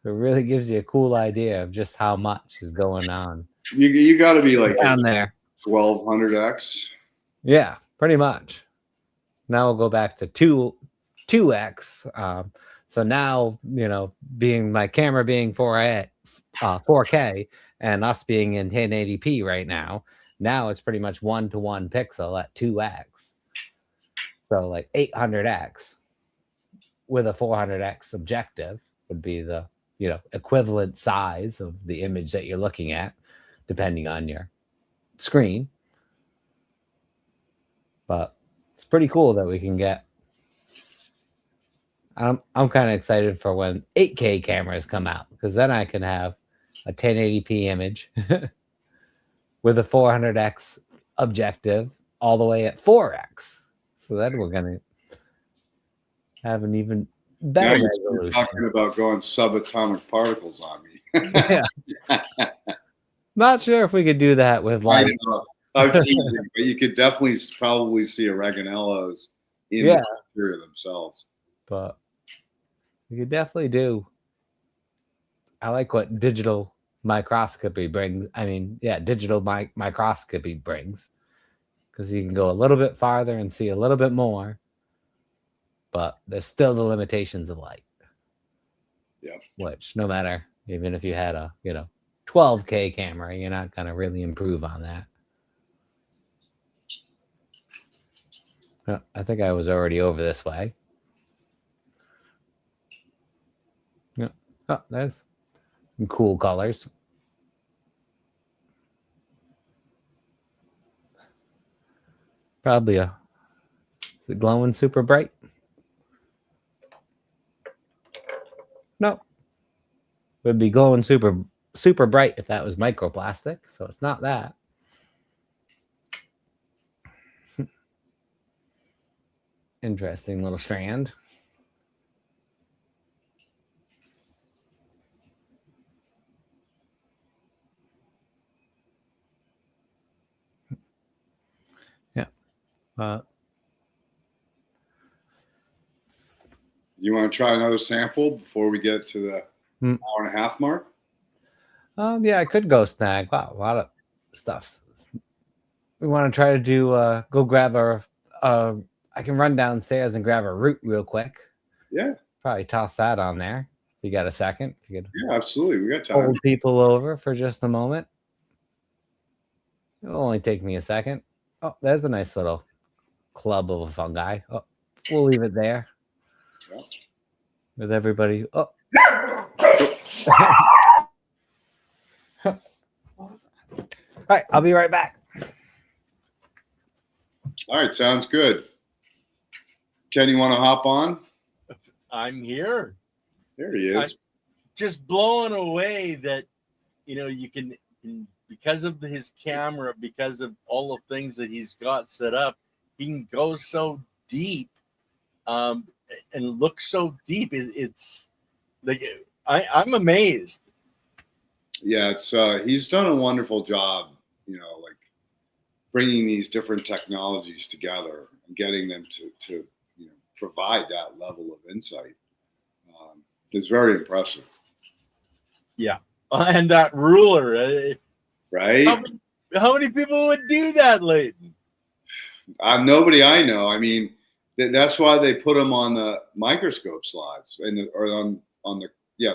It really gives you a cool idea of just how much is going on. You got to be like down there. 1200x. Yeah, pretty much. Now we'll go back to 2x. So now, being my camera being 4K and us being in 1080p right now it's pretty much 1-to-1 pixel at 2x. So like 800x with a 400x objective would be the equivalent size of the image that you're looking at, depending on your screen. But it's pretty cool that we can get. I'm kind of excited for when 8K cameras come out, because then I can have a 1080p image with a 400x objective all the way at 4x. So then we're gonna have an even better resolution. You're talking about going subatomic particles on me. Yeah. Not sure if we could do that with light. I'm teasing, but you could definitely probably see oreganellos in the bacteria themselves. But you could definitely do. I like what digital microscopy brings. Digital microscopy brings, because you can go a little bit farther and see a little bit more. But there's still the limitations of light. Yeah. Which, no matter, even if you had a 12K camera, you're not gonna really improve on that. I think I was already over this way. Yeah. Oh, there's some cool colors. Probably is it glowing super bright? No. Would be glowing super super bright if that was microplastic, so it's not that. Interesting little strand. Yeah. You want to try another sample before we get to the hour and a half mark? Yeah, I could go snag. Wow, a lot of stuff. We want to try to do go grab our I can run downstairs and grab a root real quick. Yeah. Probably toss that on there. If you got a second. If you could, yeah, absolutely. We got time. Hold people over for just a moment. It'll only take me a second. Oh, there's a nice little club of a fungi. Oh, we'll leave it there. Yeah. With everybody. Oh. All right, I'll be right back. All right, sounds good. Ken, you want to hop on? I'm here. There he is. I'm just blown away that, you can, because of his camera, because of all the things that he's got set up, he can go so deep and look so deep. It's like, I'm amazed. Yeah, it's he's done a wonderful job, like bringing these different technologies together and getting them to provide that level of insight. It's very impressive. Yeah, and that ruler, right? How many people would do that, Leighton? Nobody I know. I mean, that's why they put them on the microscope slides or on the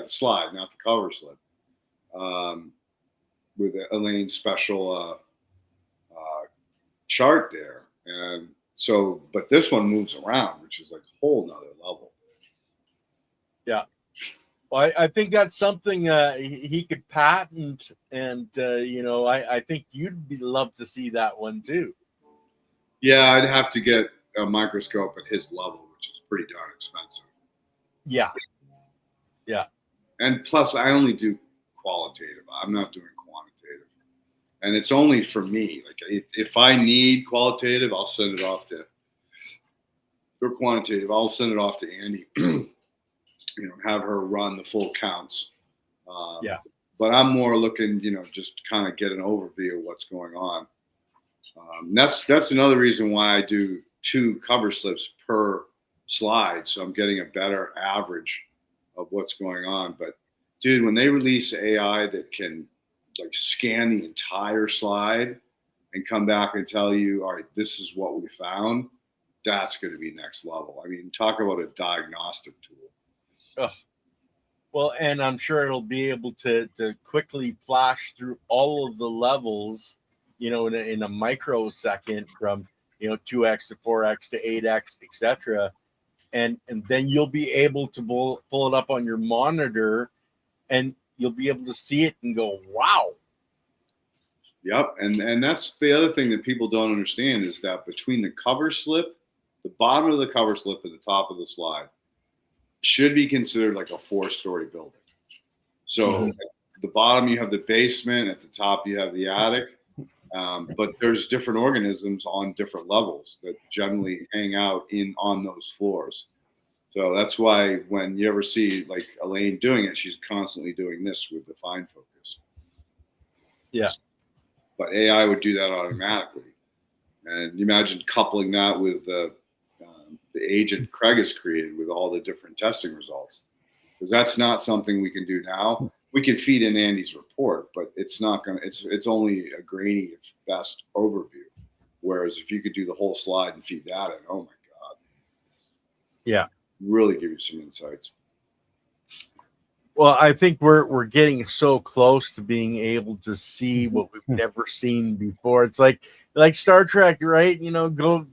slide, not the cover slip. With Elaine's special chart there. And so, but this one moves around, which is like a whole nother level. Yeah. Well, I think that's something he could patent. And, I think you'd love to see that one too. Yeah, I'd have to get a microscope at his level, which is pretty darn expensive. Yeah. Yeah. And plus, I only do qualitative. I'm not doing quantitative. And it's only for me. Like if I need qualitative, I'll send it off to, or quantitative, I'll send it off to Andy, have her run the full counts. Yeah. But I'm more looking, just kind of get an overview of what's going on. That's another reason why I do 2 cover slips per slide. So I'm getting a better average of what's going on. But dude, when they release AI that can like scan the entire slide and come back and tell you, all right, this is what we found, that's going to be next level. I mean, talk about a diagnostic tool. Oh. Well, and I'm sure it'll be able to quickly flash through all of the levels, in a microsecond from, 2x to 4x to 8x, etc. And then you'll be able to pull it up on your monitor and you'll be able to see it and go, wow. Yep. And that's the other thing that people don't understand is that between the cover slip, the bottom of the cover slip at the top of the slide should be considered like a 4-story building. So at the bottom, you have the basement. At the top, you have the attic. But there's different organisms on different levels that generally hang out on those floors. So that's why when you ever see like Elaine doing it, she's constantly doing this with the fine focus. Yeah. But AI would do that automatically. And you imagine coupling that with the agent Craig has created with all the different testing results. Because that's not something we can do now. We can feed in Andy's report, but it's not going to, it's only a grainy at best overview. Whereas if you could do the whole slide and feed that in, oh my God. Yeah. Really give you some insights. Well, I think we're getting so close to being able to see what we've never seen before. It's like Star Trek, right? Go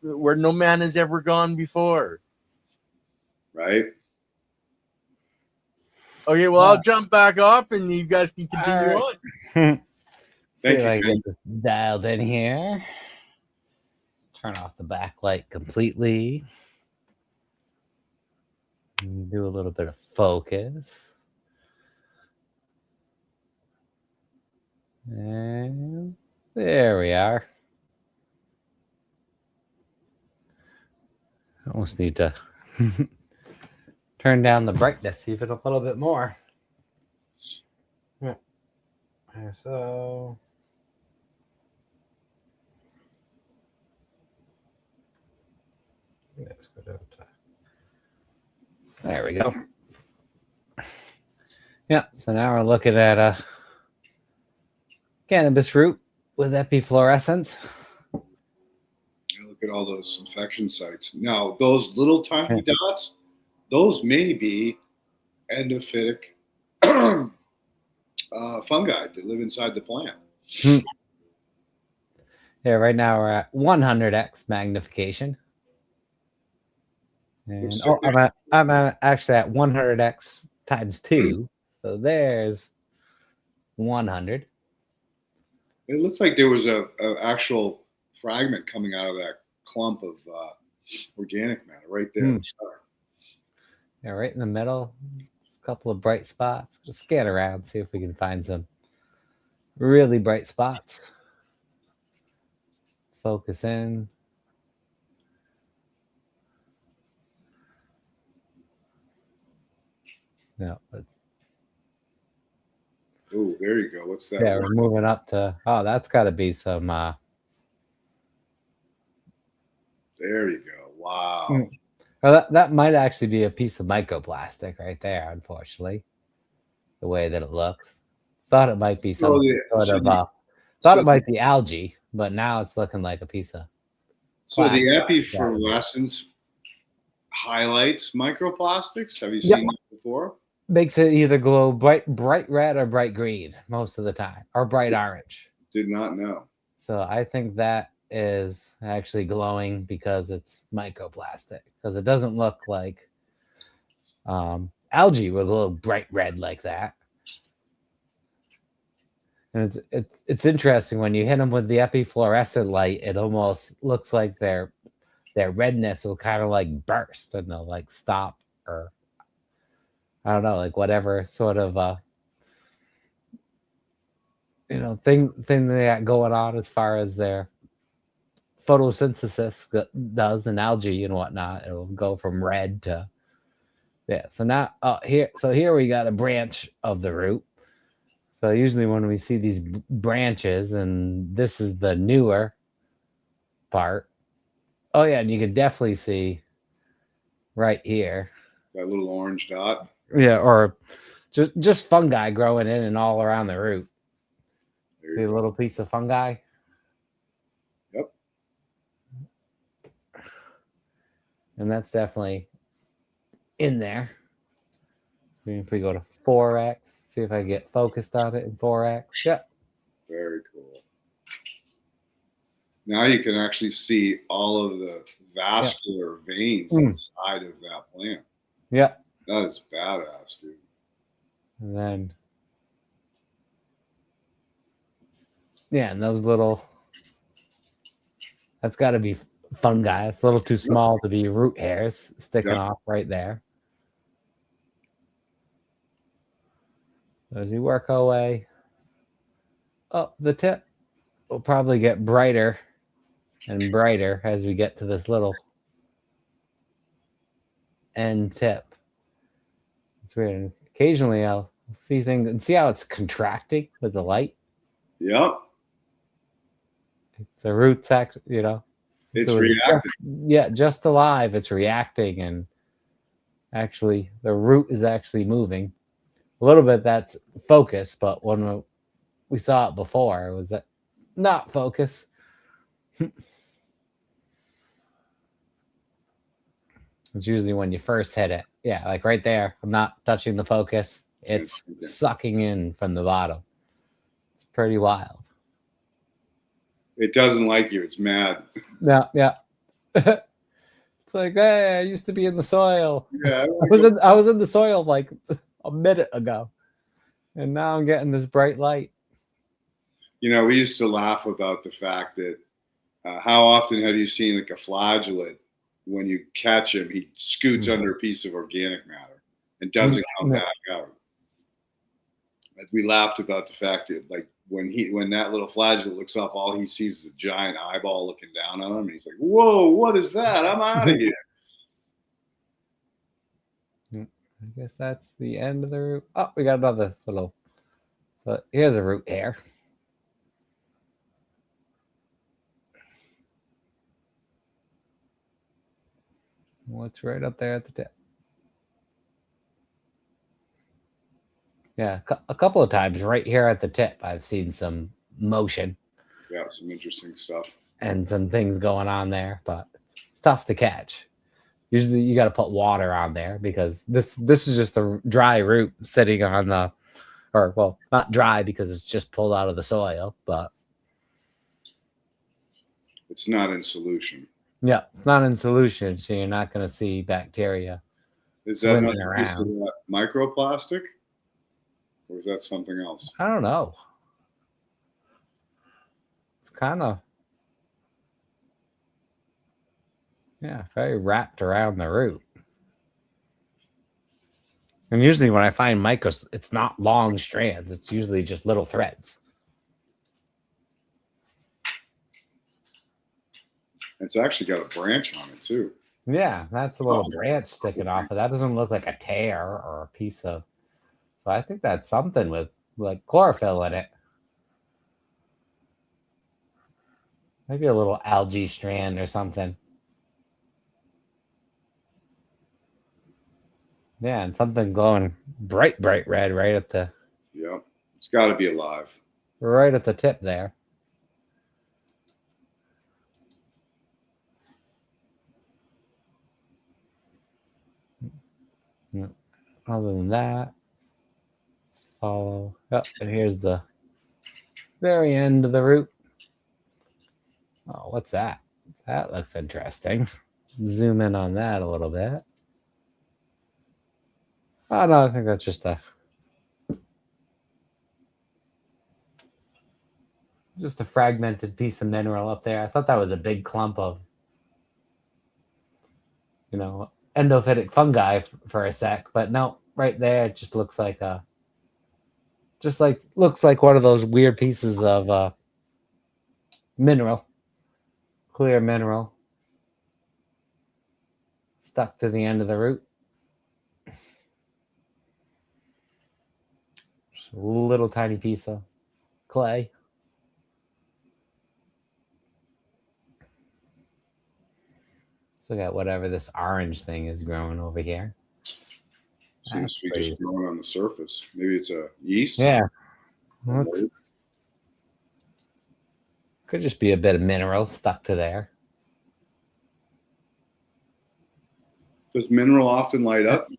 where no man has ever gone before. Right. Okay, well, I'll jump back off and you guys can continue on. See if I get this dialed in here. Turn off the backlight completely. Do a little bit of focus. And there we are. I almost need to turn down the brightness even a little bit more. Yeah. So let's go down to, there we go. Yeah, so now we're looking at a cannabis root with epifluorescence. Look at all those infection sites. Now, those little tiny dots, those may be endophytic fungi that live inside the plant. Yeah, right now we're at 100x magnification. And I'm actually at 100x times 2. So there's 100. It looked like there was a actual fragment coming out of that clump of organic matter right there. Yeah, right in the middle. A couple of bright spots. Just scan around, see if we can find some really bright spots. Focus in. No, it's. Oh, there you go. What's that? Yeah, we're moving up to. Oh, that's got to be some. There you go. Wow. Well, that might actually be a piece of microplastic right there. Unfortunately, the way that it looks. Thought it might be some Thought it might be algae, but now it's looking like a piece of. So the epifluorescence highlights microplastics. Have you seen that before? Makes it either glow bright red or bright green most of the time, or bright orange. Did not know. So I think that is actually glowing because it's microplastic, because it doesn't look like algae would glow bright red like that. And it's interesting when you hit them with the epifluorescent light, it almost looks like their redness will kind of like burst and they'll like stop, or I don't know, like whatever sort of thing they got going on as far as their photosynthesis does in algae and whatnot. It'll go from red to So now here we got a branch of the root. So usually when we see these branches, and this is the newer part. Oh yeah, and you can definitely see right here that little orange dot. Yeah, or just fungi growing in and all around the root. See a little piece of fungi? Yep. And that's definitely in there. If we go to 4x, see if I get focused on it in 4x. Yep. Very cool. Now you can actually see all of the vascular veins inside of that plant. Yep. That is badass, dude. And then, and those little, that's got to be fungi. It's a little too small to be root hairs sticking off right there. As we work our way up the tip, we'll probably get brighter and brighter as we get to this little end tip. It's weird. Occasionally I'll see things and see how it's contracting with the light. Yep. The root's actually, it's reacting. Just alive. It's reacting, and actually the root is actually moving. A little bit that's focus, but when we saw it before, it was not focus. It's usually when you first hit it. Yeah, like right there. I'm not touching the focus. It's sucking in from the bottom. It's pretty wild. It doesn't like you. It's mad. Yeah. It's like, hey, I used to be in the soil. Yeah, I was in the soil like a minute ago, and now I'm getting this bright light. We used to laugh about the fact that how often have you seen like a flagellate? When you catch him, he scoots under a piece of organic matter and doesn't come back out. we laughed about the fact that like when that little flagellate looks up, all he sees is a giant eyeball looking down on him, and he's like, "Whoa, what is that? I'm out of here." I guess that's the end of the route. Oh, we got another little. But here's a root hair. What's right up there at the tip? Yeah, a couple of times right here at the tip, I've seen some motion. Yeah, some interesting stuff. And some things going on there, but it's tough to catch. Usually you got to put water on there because this is just a dry root sitting on the, or well, not dry because it's just pulled out of the soil, but it's not in solution. Yeah, it's not in solution, so you're not going to see bacteria. Is that another piece of that microplastic, or is that something else? I don't know. It's kind of, yeah, very wrapped around the root. And usually when I find micros, it's not long strands. It's usually just little threads. It's actually got a branch on it too. Yeah, that's a little branch sticking off of that. Doesn't look like a tear or a piece of. So I think that's something with like chlorophyll in it. Maybe a little algae strand or something. Yeah, and something glowing bright red right at the. Yeah, it's got to be alive. Right at the tip there. Other than that, let's follow. Oh, and here's the very end of the route. Oh, what's that? That looks interesting. Zoom in on that a little bit. Oh, no, I think that's just a fragmented piece of mineral up there. I thought that was a big clump of, endophytic fungi for a sec, but no, right there it just looks like looks like one of those weird pieces of mineral, clear mineral, stuck to the end of the root. Just a little tiny piece of clay. Look at whatever this orange thing is growing over here. Seems to be just growing on the surface. Maybe it's a yeast. Yeah. Could just be a bit of mineral stuck to there. Does mineral often light up?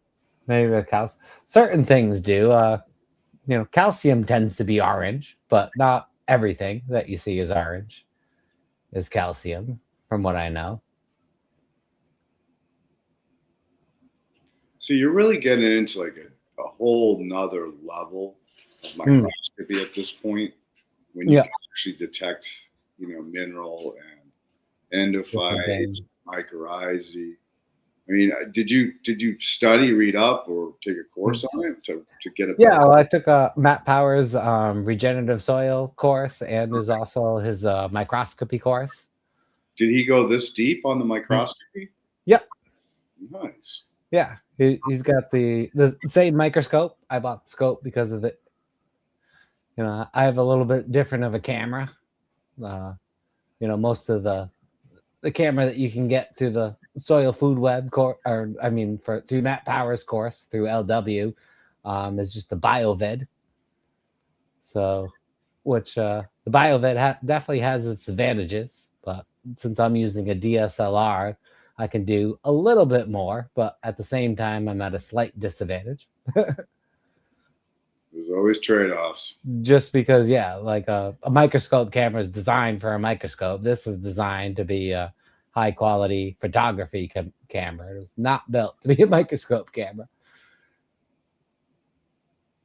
Maybe a calcium. Certain things do. Calcium tends to be orange, but not everything that you see is orange is calcium, from what I know. So you're really getting into like a whole nother level of microscopy at this point, when you can actually detect, mineral and endophytes, mycorrhizae. I mean, did you study, read up, or take a course on it to get it? Yeah, well, I took Matt Powers' regenerative soil course, and there's also his microscopy course. Did he go this deep on the microscopy? Yep. Nice. Yeah, he's got the same microscope. I bought the scope because of it. I have a little bit different of a camera. Most of the camera that you can get through the soil food web through Matt Powers' course through LW, is just the BioVid. So, which the BioVid definitely has its advantages, but since I'm using a DSLR, I can do a little bit more, but at the same time, I'm at a slight disadvantage. There's always trade-offs. Just because, like a microscope camera is designed for a microscope. This is designed to be a high-quality photography camera. It was not built to be a microscope camera.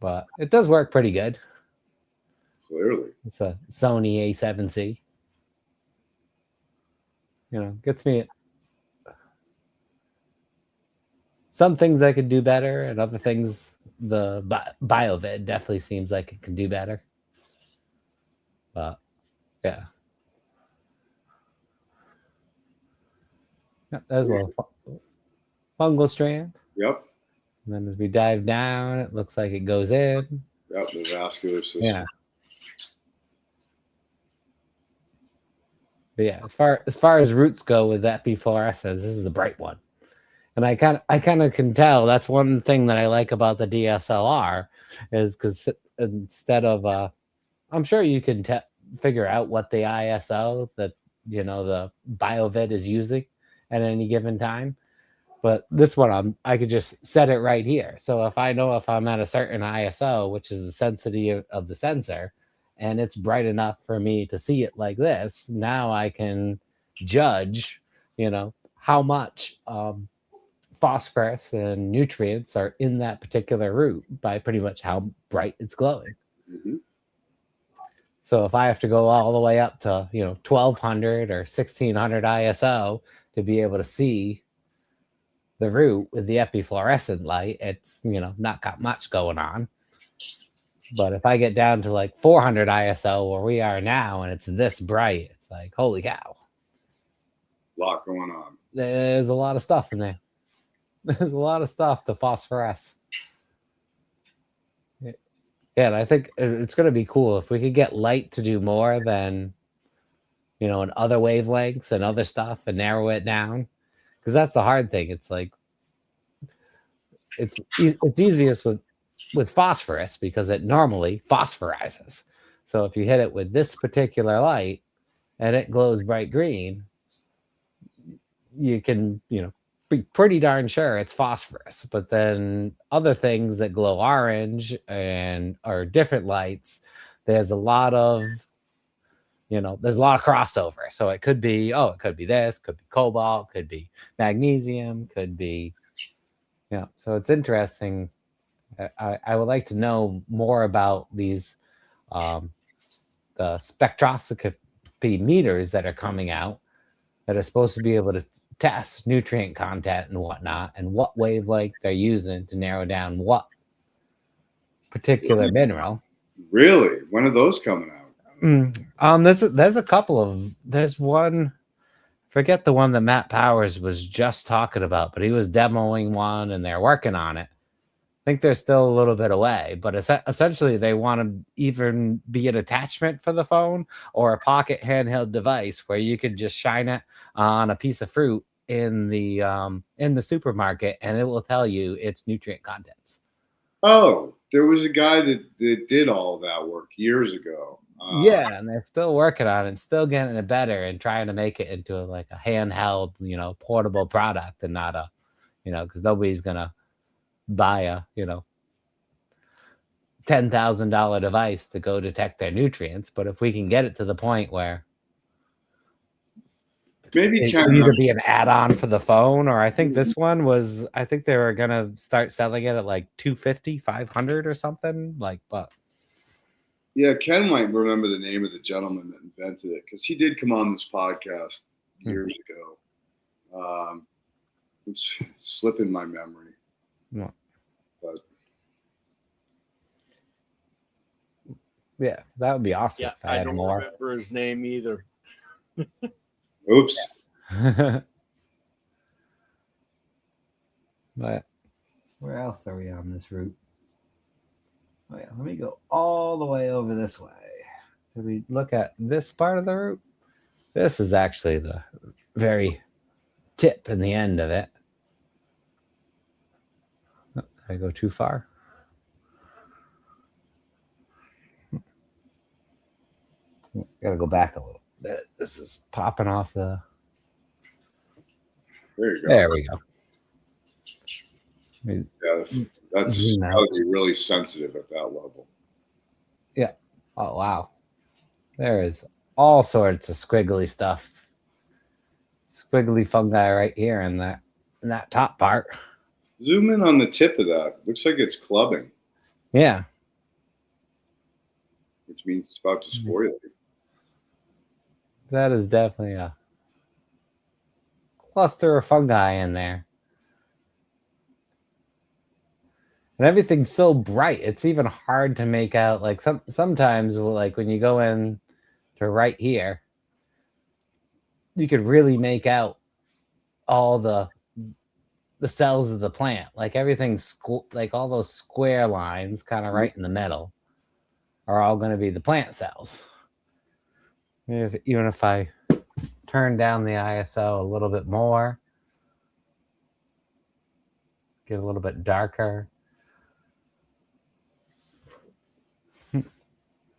But it does work pretty good. Clearly. It's a Sony A7C. Gets me at some things I could do better, and other things BioVid definitely seems like it can do better. But yeah. There's a little fungal strand. Yep. And then as we dive down, it looks like it goes in. Yep, the vascular system. Yeah. But yeah, as far as roots go with that efflorescens, this is the bright one. And I kind of can tell that's one thing that I like about the DSLR is because instead of I'm sure you can figure out what the ISO that the BioVid is using at any given time. But this one, I could just set it right here. So if I know if I'm at a certain ISO, which is the sensitivity of the sensor, and it's bright enough for me to see it like this, now I can judge, how much phosphorus and nutrients are in that particular root by pretty much how bright it's glowing. Mm-hmm. So if I have to go all the way up to 1200 or 1600 ISO to be able to see the root with the epifluorescent light, it's not got much going on. But if I get down to like 400 ISO where we are now and it's this bright, it's like, holy cow, a lot going on. There's a lot of stuff in there. There's a lot of stuff to phosphorus. Yeah, and I think it's going to be cool if we could get light to do more than in other wavelengths and other stuff and narrow it down. Because that's the hard thing. It's like it's easiest with phosphorus because it normally phosphorizes. So if you hit it with this particular light and it glows bright green, you can be pretty darn sure it's phosphorus. But then other things that glow orange and are different lights, there's a lot of crossover. So it could be this, could be cobalt, could be magnesium, could be, so it's interesting. I would like to know more about these, the spectroscopy meters that are coming out that are supposed to be able to test nutrient content and whatnot, and what wavelength they're using to narrow down what particular mineral. Really? When are those coming out? There's one, forget the one that Matt Powers was just talking about, but he was demoing one and they're working on it. I think they're still a little bit away, but essentially they want to even be an attachment for the phone or a pocket handheld device where you could just shine it on a piece of fruit in the supermarket and it will tell you its nutrient contents. Oh, there was a guy that did all that work years ago. Yeah, and they're still working on it, still getting it better and trying to make it into a handheld, portable product and not a, because nobody's gonna buy a, $10,000 device to go detect their nutrients. But if we can get it to the point where maybe it could either be an add-on for the phone, or I think this one was, I think they were gonna start selling it at like $250, $500 or something. But yeah, Ken might remember the name of the gentleman that invented it because he did come on this podcast years ago. It's slipping my memory. Yeah. But yeah, that would be awesome. Yeah, I don't remember his name either. Oops. But where else are we on this route? Oh yeah, let me go all the way over this way. Did we look at this part of the route? This is actually the very tip in the end of it. Oh, did I go too far? Gotta go back a little bit. This is popping off the. There you go. There we go. Yeah, that's gotta be really sensitive at that level. Yeah. Oh wow. There is all sorts of squiggly stuff. Squiggly fungi right here in that top part. Zoom in on the tip of that. Looks like it's clubbing. Yeah. Which means it's about to spoil you. That is definitely a cluster of fungi in there. And everything's so bright. It's even hard to make out. Like sometimes, like when you go in to right here, you could really make out all the cells of the plant. Like everything's like all those square lines, kind of right in the middle, are all going to be the plant cells. Even if I turn down the ISO a little bit more, get a little bit darker.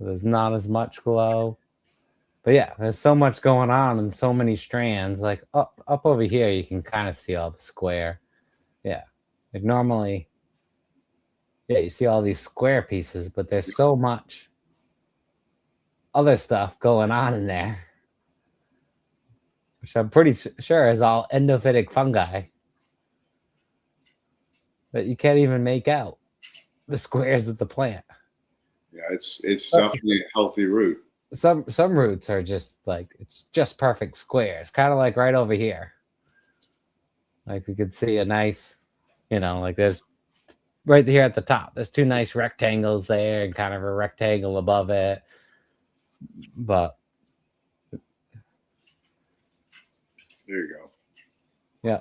There's not as much glow. But yeah, there's so much going on and so many strands. Like up over here, you can kind of see all the square. Yeah. Like normally, yeah, you see all these square pieces, but there's so much other stuff going on in there, which I'm pretty sure is all endophytic fungi that you can't even make out the squares of the plant. Yeah, it's definitely a healthy root. Some roots are just like, it's just perfect squares, kind of like right over here. Like we could see a nice, like there's right here at the top, there's two nice rectangles there and kind of a rectangle above it. But there you go. Yeah,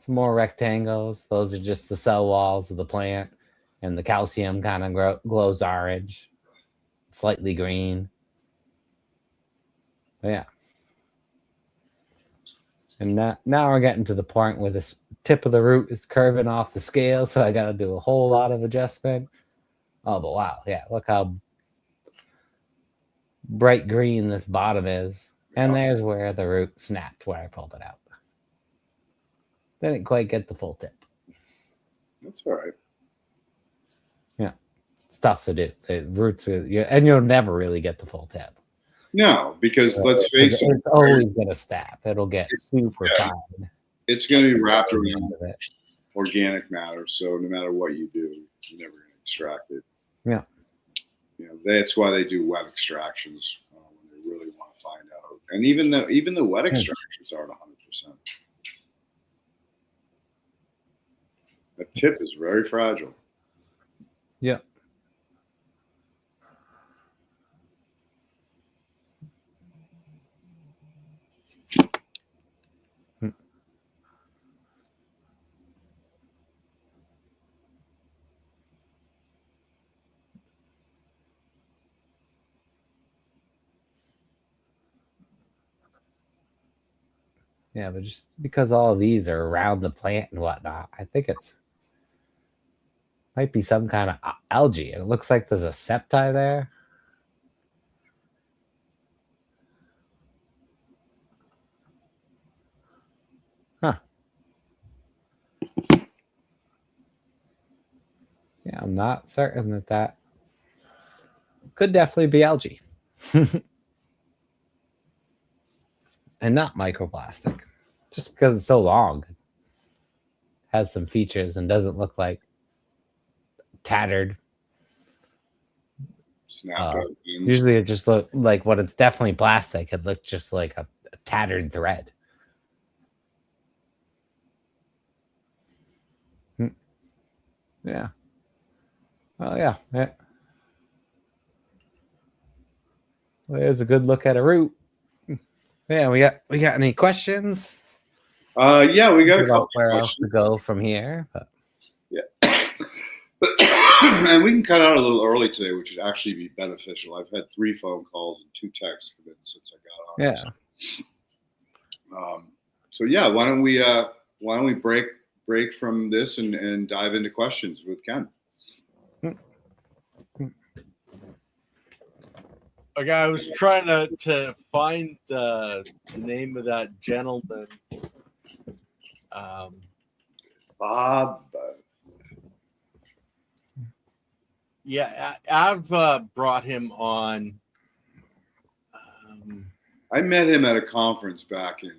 some more rectangles. Those are just the cell walls of the plant, and the calcium kind of glows orange, slightly green. But yeah. And now we're getting to the point where the tip of the root is curving off the scale, so I got to do a whole lot of adjustment. Oh, but wow, yeah, look how bright green this bottom is. And there's where the root snapped where I pulled it out. Didn't quite get the full tip. That's all right. Yeah, it's tough to do. The roots are, and you'll never really get the full tip. No, because let's face it, it's always gonna snap. It'll get super fine. It's going to be wrapped around organic matter, so no matter what you do, you're never going to extract it. Yeah. That's why they do wet extractions when they really want to find out. And even the wet extractions aren't 100%. The tip is very fragile. Yeah. Yeah, but just because all of these are around the plant and whatnot, I think might be some kind of algae. It looks like there's a septi there. Huh. Yeah, I'm not certain that could definitely be algae. And not microplastic. Just because it's so long. Has some features and doesn't look like tattered. Usually it just look like, when it's definitely plastic, it looked just like a tattered thread. Yeah. Oh yeah. Yeah. Well, there's a good look at a root. Yeah, we got any questions? Yeah, we got a couple where else to go from here. But. Yeah. And we can cut out a little early today, which would actually be beneficial. I've had 3 phone calls and 2 texts come in since I got on. Yeah. So yeah, why don't we break from this and dive into questions with Ken? Okay, I was trying to find the name of that gentleman. Bob. Yeah, I've brought him on. I met him at a conference back in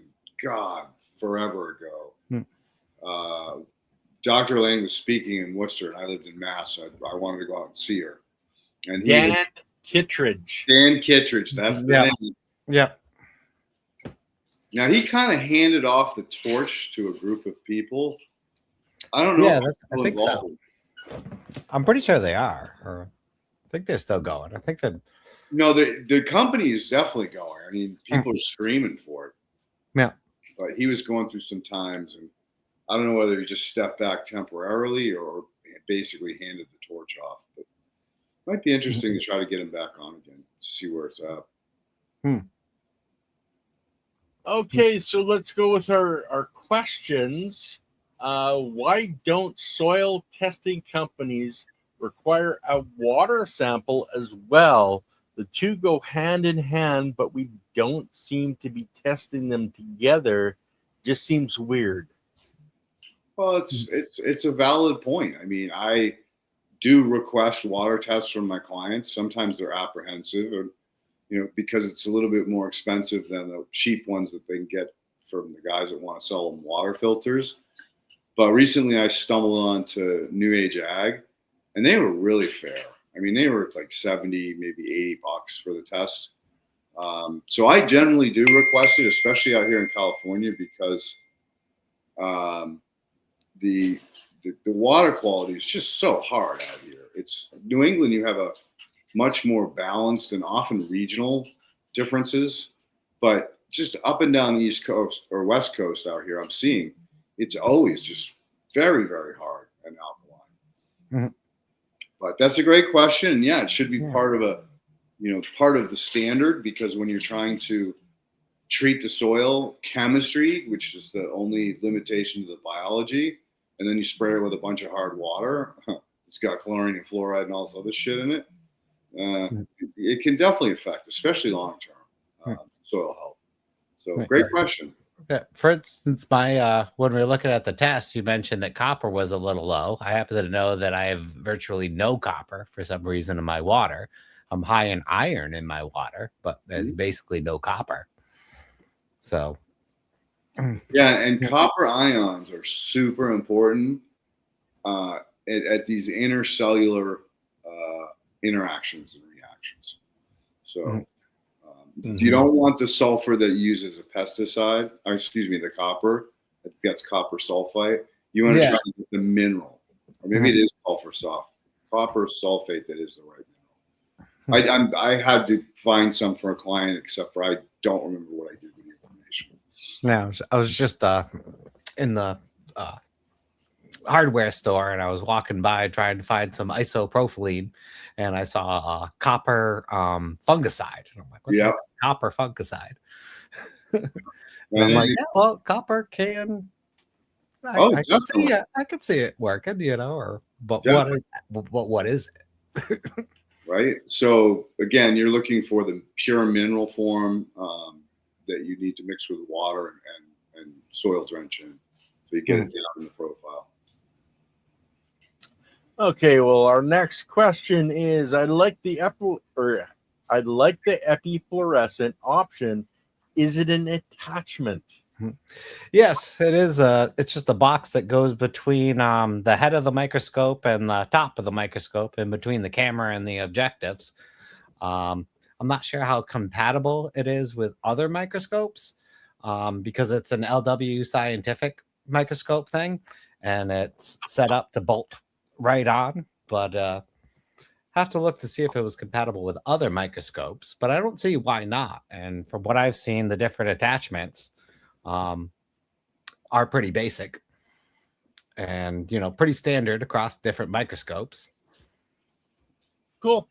forever ago. Dr. Lane was speaking in Worcester, and I lived in Mass. So I wanted to go out and see her. And Dan Kittredge. Dan Kittredge, that's the name. Yep. Now he kind of handed off the torch to a group of people. I don't know. Yeah, I think so. I'm pretty sure they are. Or I think they're still going. I think that. No, the company is definitely going. I mean, people are screaming for it. Yeah. But he was going through some times, and I don't know whether he just stepped back temporarily or basically handed the torch off. But it might be interesting to try to get him back on again to see where it's at. Okay, so let's go with our questions. Why don't soil testing companies require a water sample as well? The two go hand in hand, but we don't seem to be testing them together. Just seems weird. Well, it's a valid point. I mean, I do request water tests from my clients. Sometimes they're apprehensive, or because it's a little bit more expensive than the cheap ones that they can get from the guys that want to sell them water filters. But recently I stumbled onto New Age Ag, and they were really fair. I mean, they were like 70, maybe $80 for the test. So I generally do request it, especially out here in California, because the water quality is just so hard out here. It's New England, you have a much more balanced and often regional differences, but just up and down the East Coast or West Coast out here, I'm seeing it's always just very, very hard and alkaline. But that's a great question. And yeah, it should be part of part of the standard, because when you're trying to treat the soil chemistry, which is the only limitation to the biology, and then you spray it with a bunch of hard water, it's got chlorine and fluoride and all this other shit in it. It can definitely affect, especially long-term soil health. So great question. For instance, when we were looking at the test, you mentioned that copper was a little low. I happen to know that I have virtually no copper for some reason in my water. I'm high in iron in my water, but there's basically no copper. So, yeah, and copper ions are super important at these intercellular interactions and reactions. So you don't want the sulfur that uses a pesticide, or excuse me, the copper that gets copper sulfite. You want to try to get the mineral, or maybe it is copper sulfate that is the right mineral. I had to find some for a client, except for I don't remember what I did with the information. No, I was just in the hardware store, and I was walking by trying to find some isopropylene, and I saw a copper fungicide, and I'm like, what the copper fungicide? And I'm like, yeah, well, copper can I could see it working, but what is it? Right. So again, you're looking for the pure mineral form that you need to mix with water and soil drenching, so you get it down in the profile. Okay, well, our next question is: I'd like the epifluorescent option. Is it an attachment? Yes, it is. It's just a box that goes between the head of the microscope and the top of the microscope, in between the camera and the objectives. I'm not sure how compatible it is with other microscopes, because it's an LW scientific microscope thing, and it's set up to bolt right on. But have to look to see if it was compatible with other microscopes. But I don't see why not. And from what I've seen, the different attachments are pretty basic and pretty standard across different microscopes. Cool.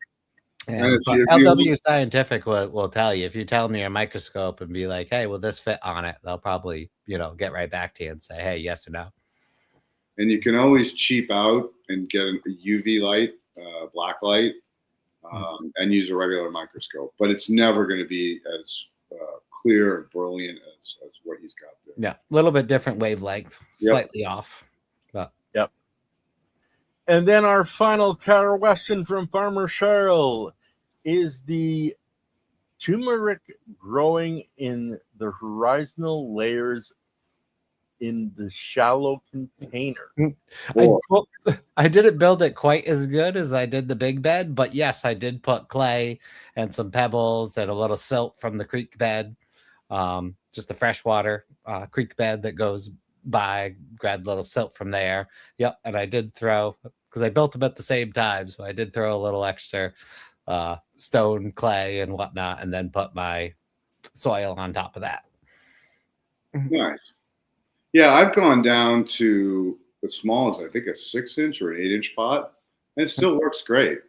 And LW Scientific will tell you, if you tell them your microscope and be like, hey, will this fit on it? They'll probably get right back to you and say, hey, yes or no. And you can always cheap out and get a UV light, black light, and use a regular microscope, but it's never going to be as clear and brilliant as what he's got there. Yeah, a little bit different wavelength, slightly off. But And then our final question from Farmer Cheryl: is the turmeric growing in the horizontal layers in the shallow container? I didn't build it quite as good as I did the big bed, but yes, I did put clay and some pebbles and a little silt from the creek bed, just the freshwater creek bed that goes by. Grabbed a little silt from there. Yep, and I did throw because I built them at the same time. So I did throw a little extra stone, clay, and whatnot, and then put my soil on top of that. Nice. Yeah, I've gone down to the smallest, I think a 6-inch or an 8-inch pot, and it still works great.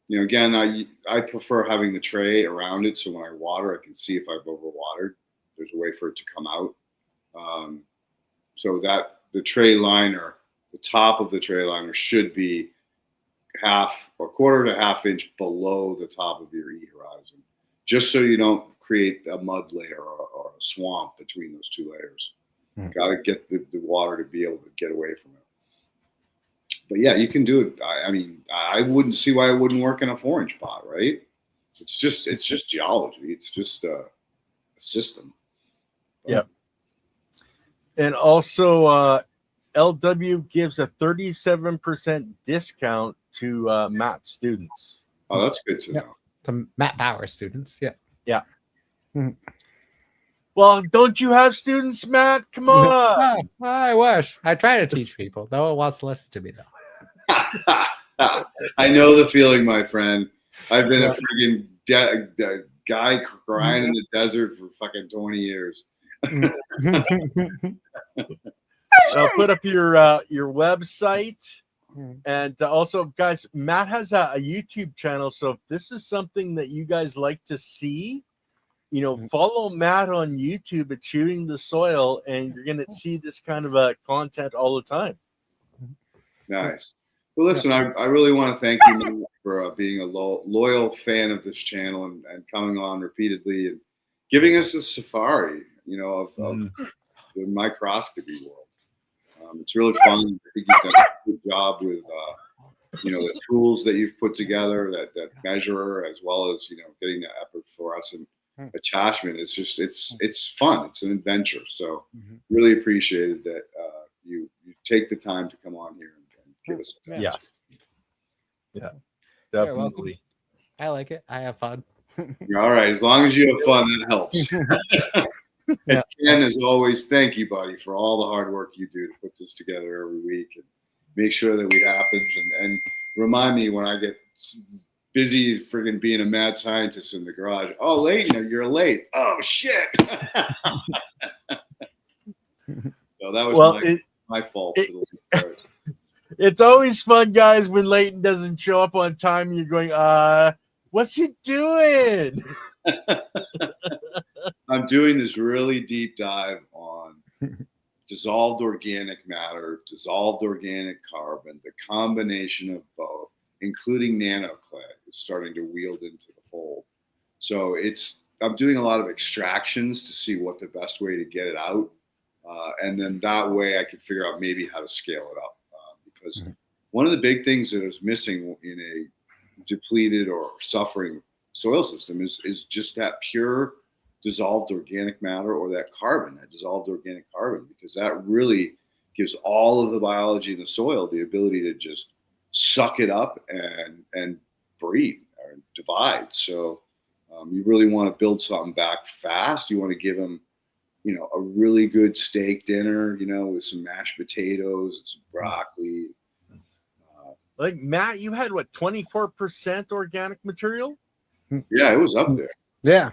Again, I prefer having the tray around it, so when I water, I can see if I've overwatered. There's a way for it to come out. So that the tray liner, the top of the tray liner should be quarter to half inch below the top of your E horizon, just so you don't create a mud layer or a swamp between those two layers. Got to get the water to be able to get away from it. But yeah, you can do it. I mean, I wouldn't see why it wouldn't work in a 4-inch pot, right? It's just geology. It's just a system. Yeah. And also, LW gives a 37% discount to Matt students. Oh, that's good to know. To Matt Power students, yeah. Yeah. Well, don't you have students, Matt? Come on. Oh, I wish. I try to teach people. No one wants to listen to me, though. I know the feeling, my friend. I've been a freaking guy crying in the desert for fucking 20 years. I'll put up your website. And also, guys, Matt has a YouTube channel. So if this is something that you guys like to see, follow Matt on YouTube at Shooting the Soil, and you're going to see this kind of content all the time. Nice. Well, listen, I really want to thank you for being a loyal fan of this channel and coming on repeatedly and giving us a safari, of the microscopy world. It's really fun. I think you've done a good job with, the tools that you've put together, that measure, as well as, getting the fluorescent attachment. It's just, it's fun. It's an adventure. So really appreciated that you take the time to come on here and give us attention. Yes. Yeah, definitely. I like it. I have fun. All right. As long as you have fun, that helps. And Ken, as always, thank you, buddy, for all the hard work you do to put this together every week and make sure that we happen. And remind me when I get busy friggin' being a mad scientist in the garage. Oh, Leighton, you're late. Oh, shit. So that was my fault. It's always fun, guys, when Leighton doesn't show up on time. You're going, what's he doing? I'm doing this really deep dive on dissolved organic matter, dissolved organic carbon, the combination of both, including nanoclay, is starting to wield into the fold. So I'm doing a lot of extractions to see what the best way to get it out. And then that way I can figure out maybe how to scale it up. Because one of the big things that is missing in a depleted or suffering soil system is just that pure dissolved organic matter, or that dissolved organic carbon, because that really gives all of the biology in the soil the ability to just suck it up and breed or divide. So you really want to build something back fast. You want to give them, a really good steak dinner, with some mashed potatoes and some broccoli. Like Matt, you had 24% organic material? Yeah, it was up there. Yeah.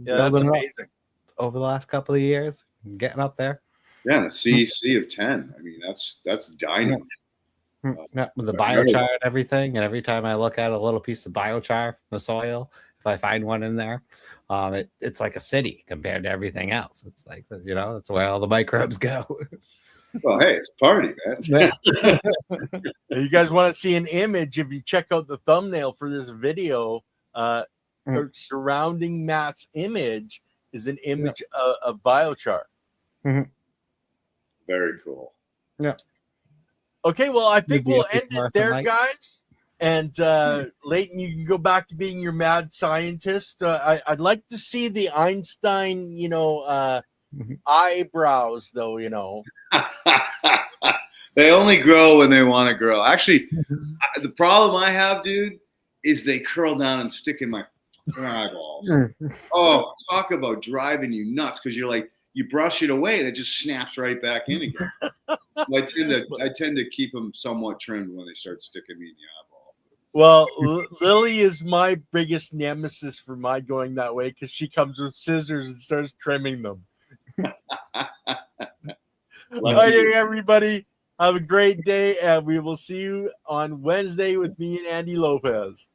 Yeah, that's amazing. Over the last couple of years, getting up there. Yeah, and a CEC of 10. I mean, that's dynamite. With the biochar and everything, and every time I look at a little piece of biochar from the soil, if I find one in there, it's like a city compared to everything else. It's like, that's where all the microbes go. Well, hey, it's a party, man. You guys want to see an image? If you check out the thumbnail for this video, surrounding Matt's image is an image of biochar. Very cool. Yeah. Okay, well, I think we'll end it there, guys. And Leighton, you can go back to being your mad scientist. I'd like to see the Einstein, eyebrows, though. They only grow when they want to grow. Actually, the problem I have, dude, is they curl down and stick in my eyeballs. Oh, talk about driving you nuts, because you're like, you brush it away and it just snaps right back in again. So I tend to keep them somewhat trimmed when they start sticking me in the eyeball. Well, Lily is my biggest nemesis for my going that way because she comes with scissors and starts trimming them. Okay, everybody, have a great day, and we will see you on Wednesday with me and Andy Lopez.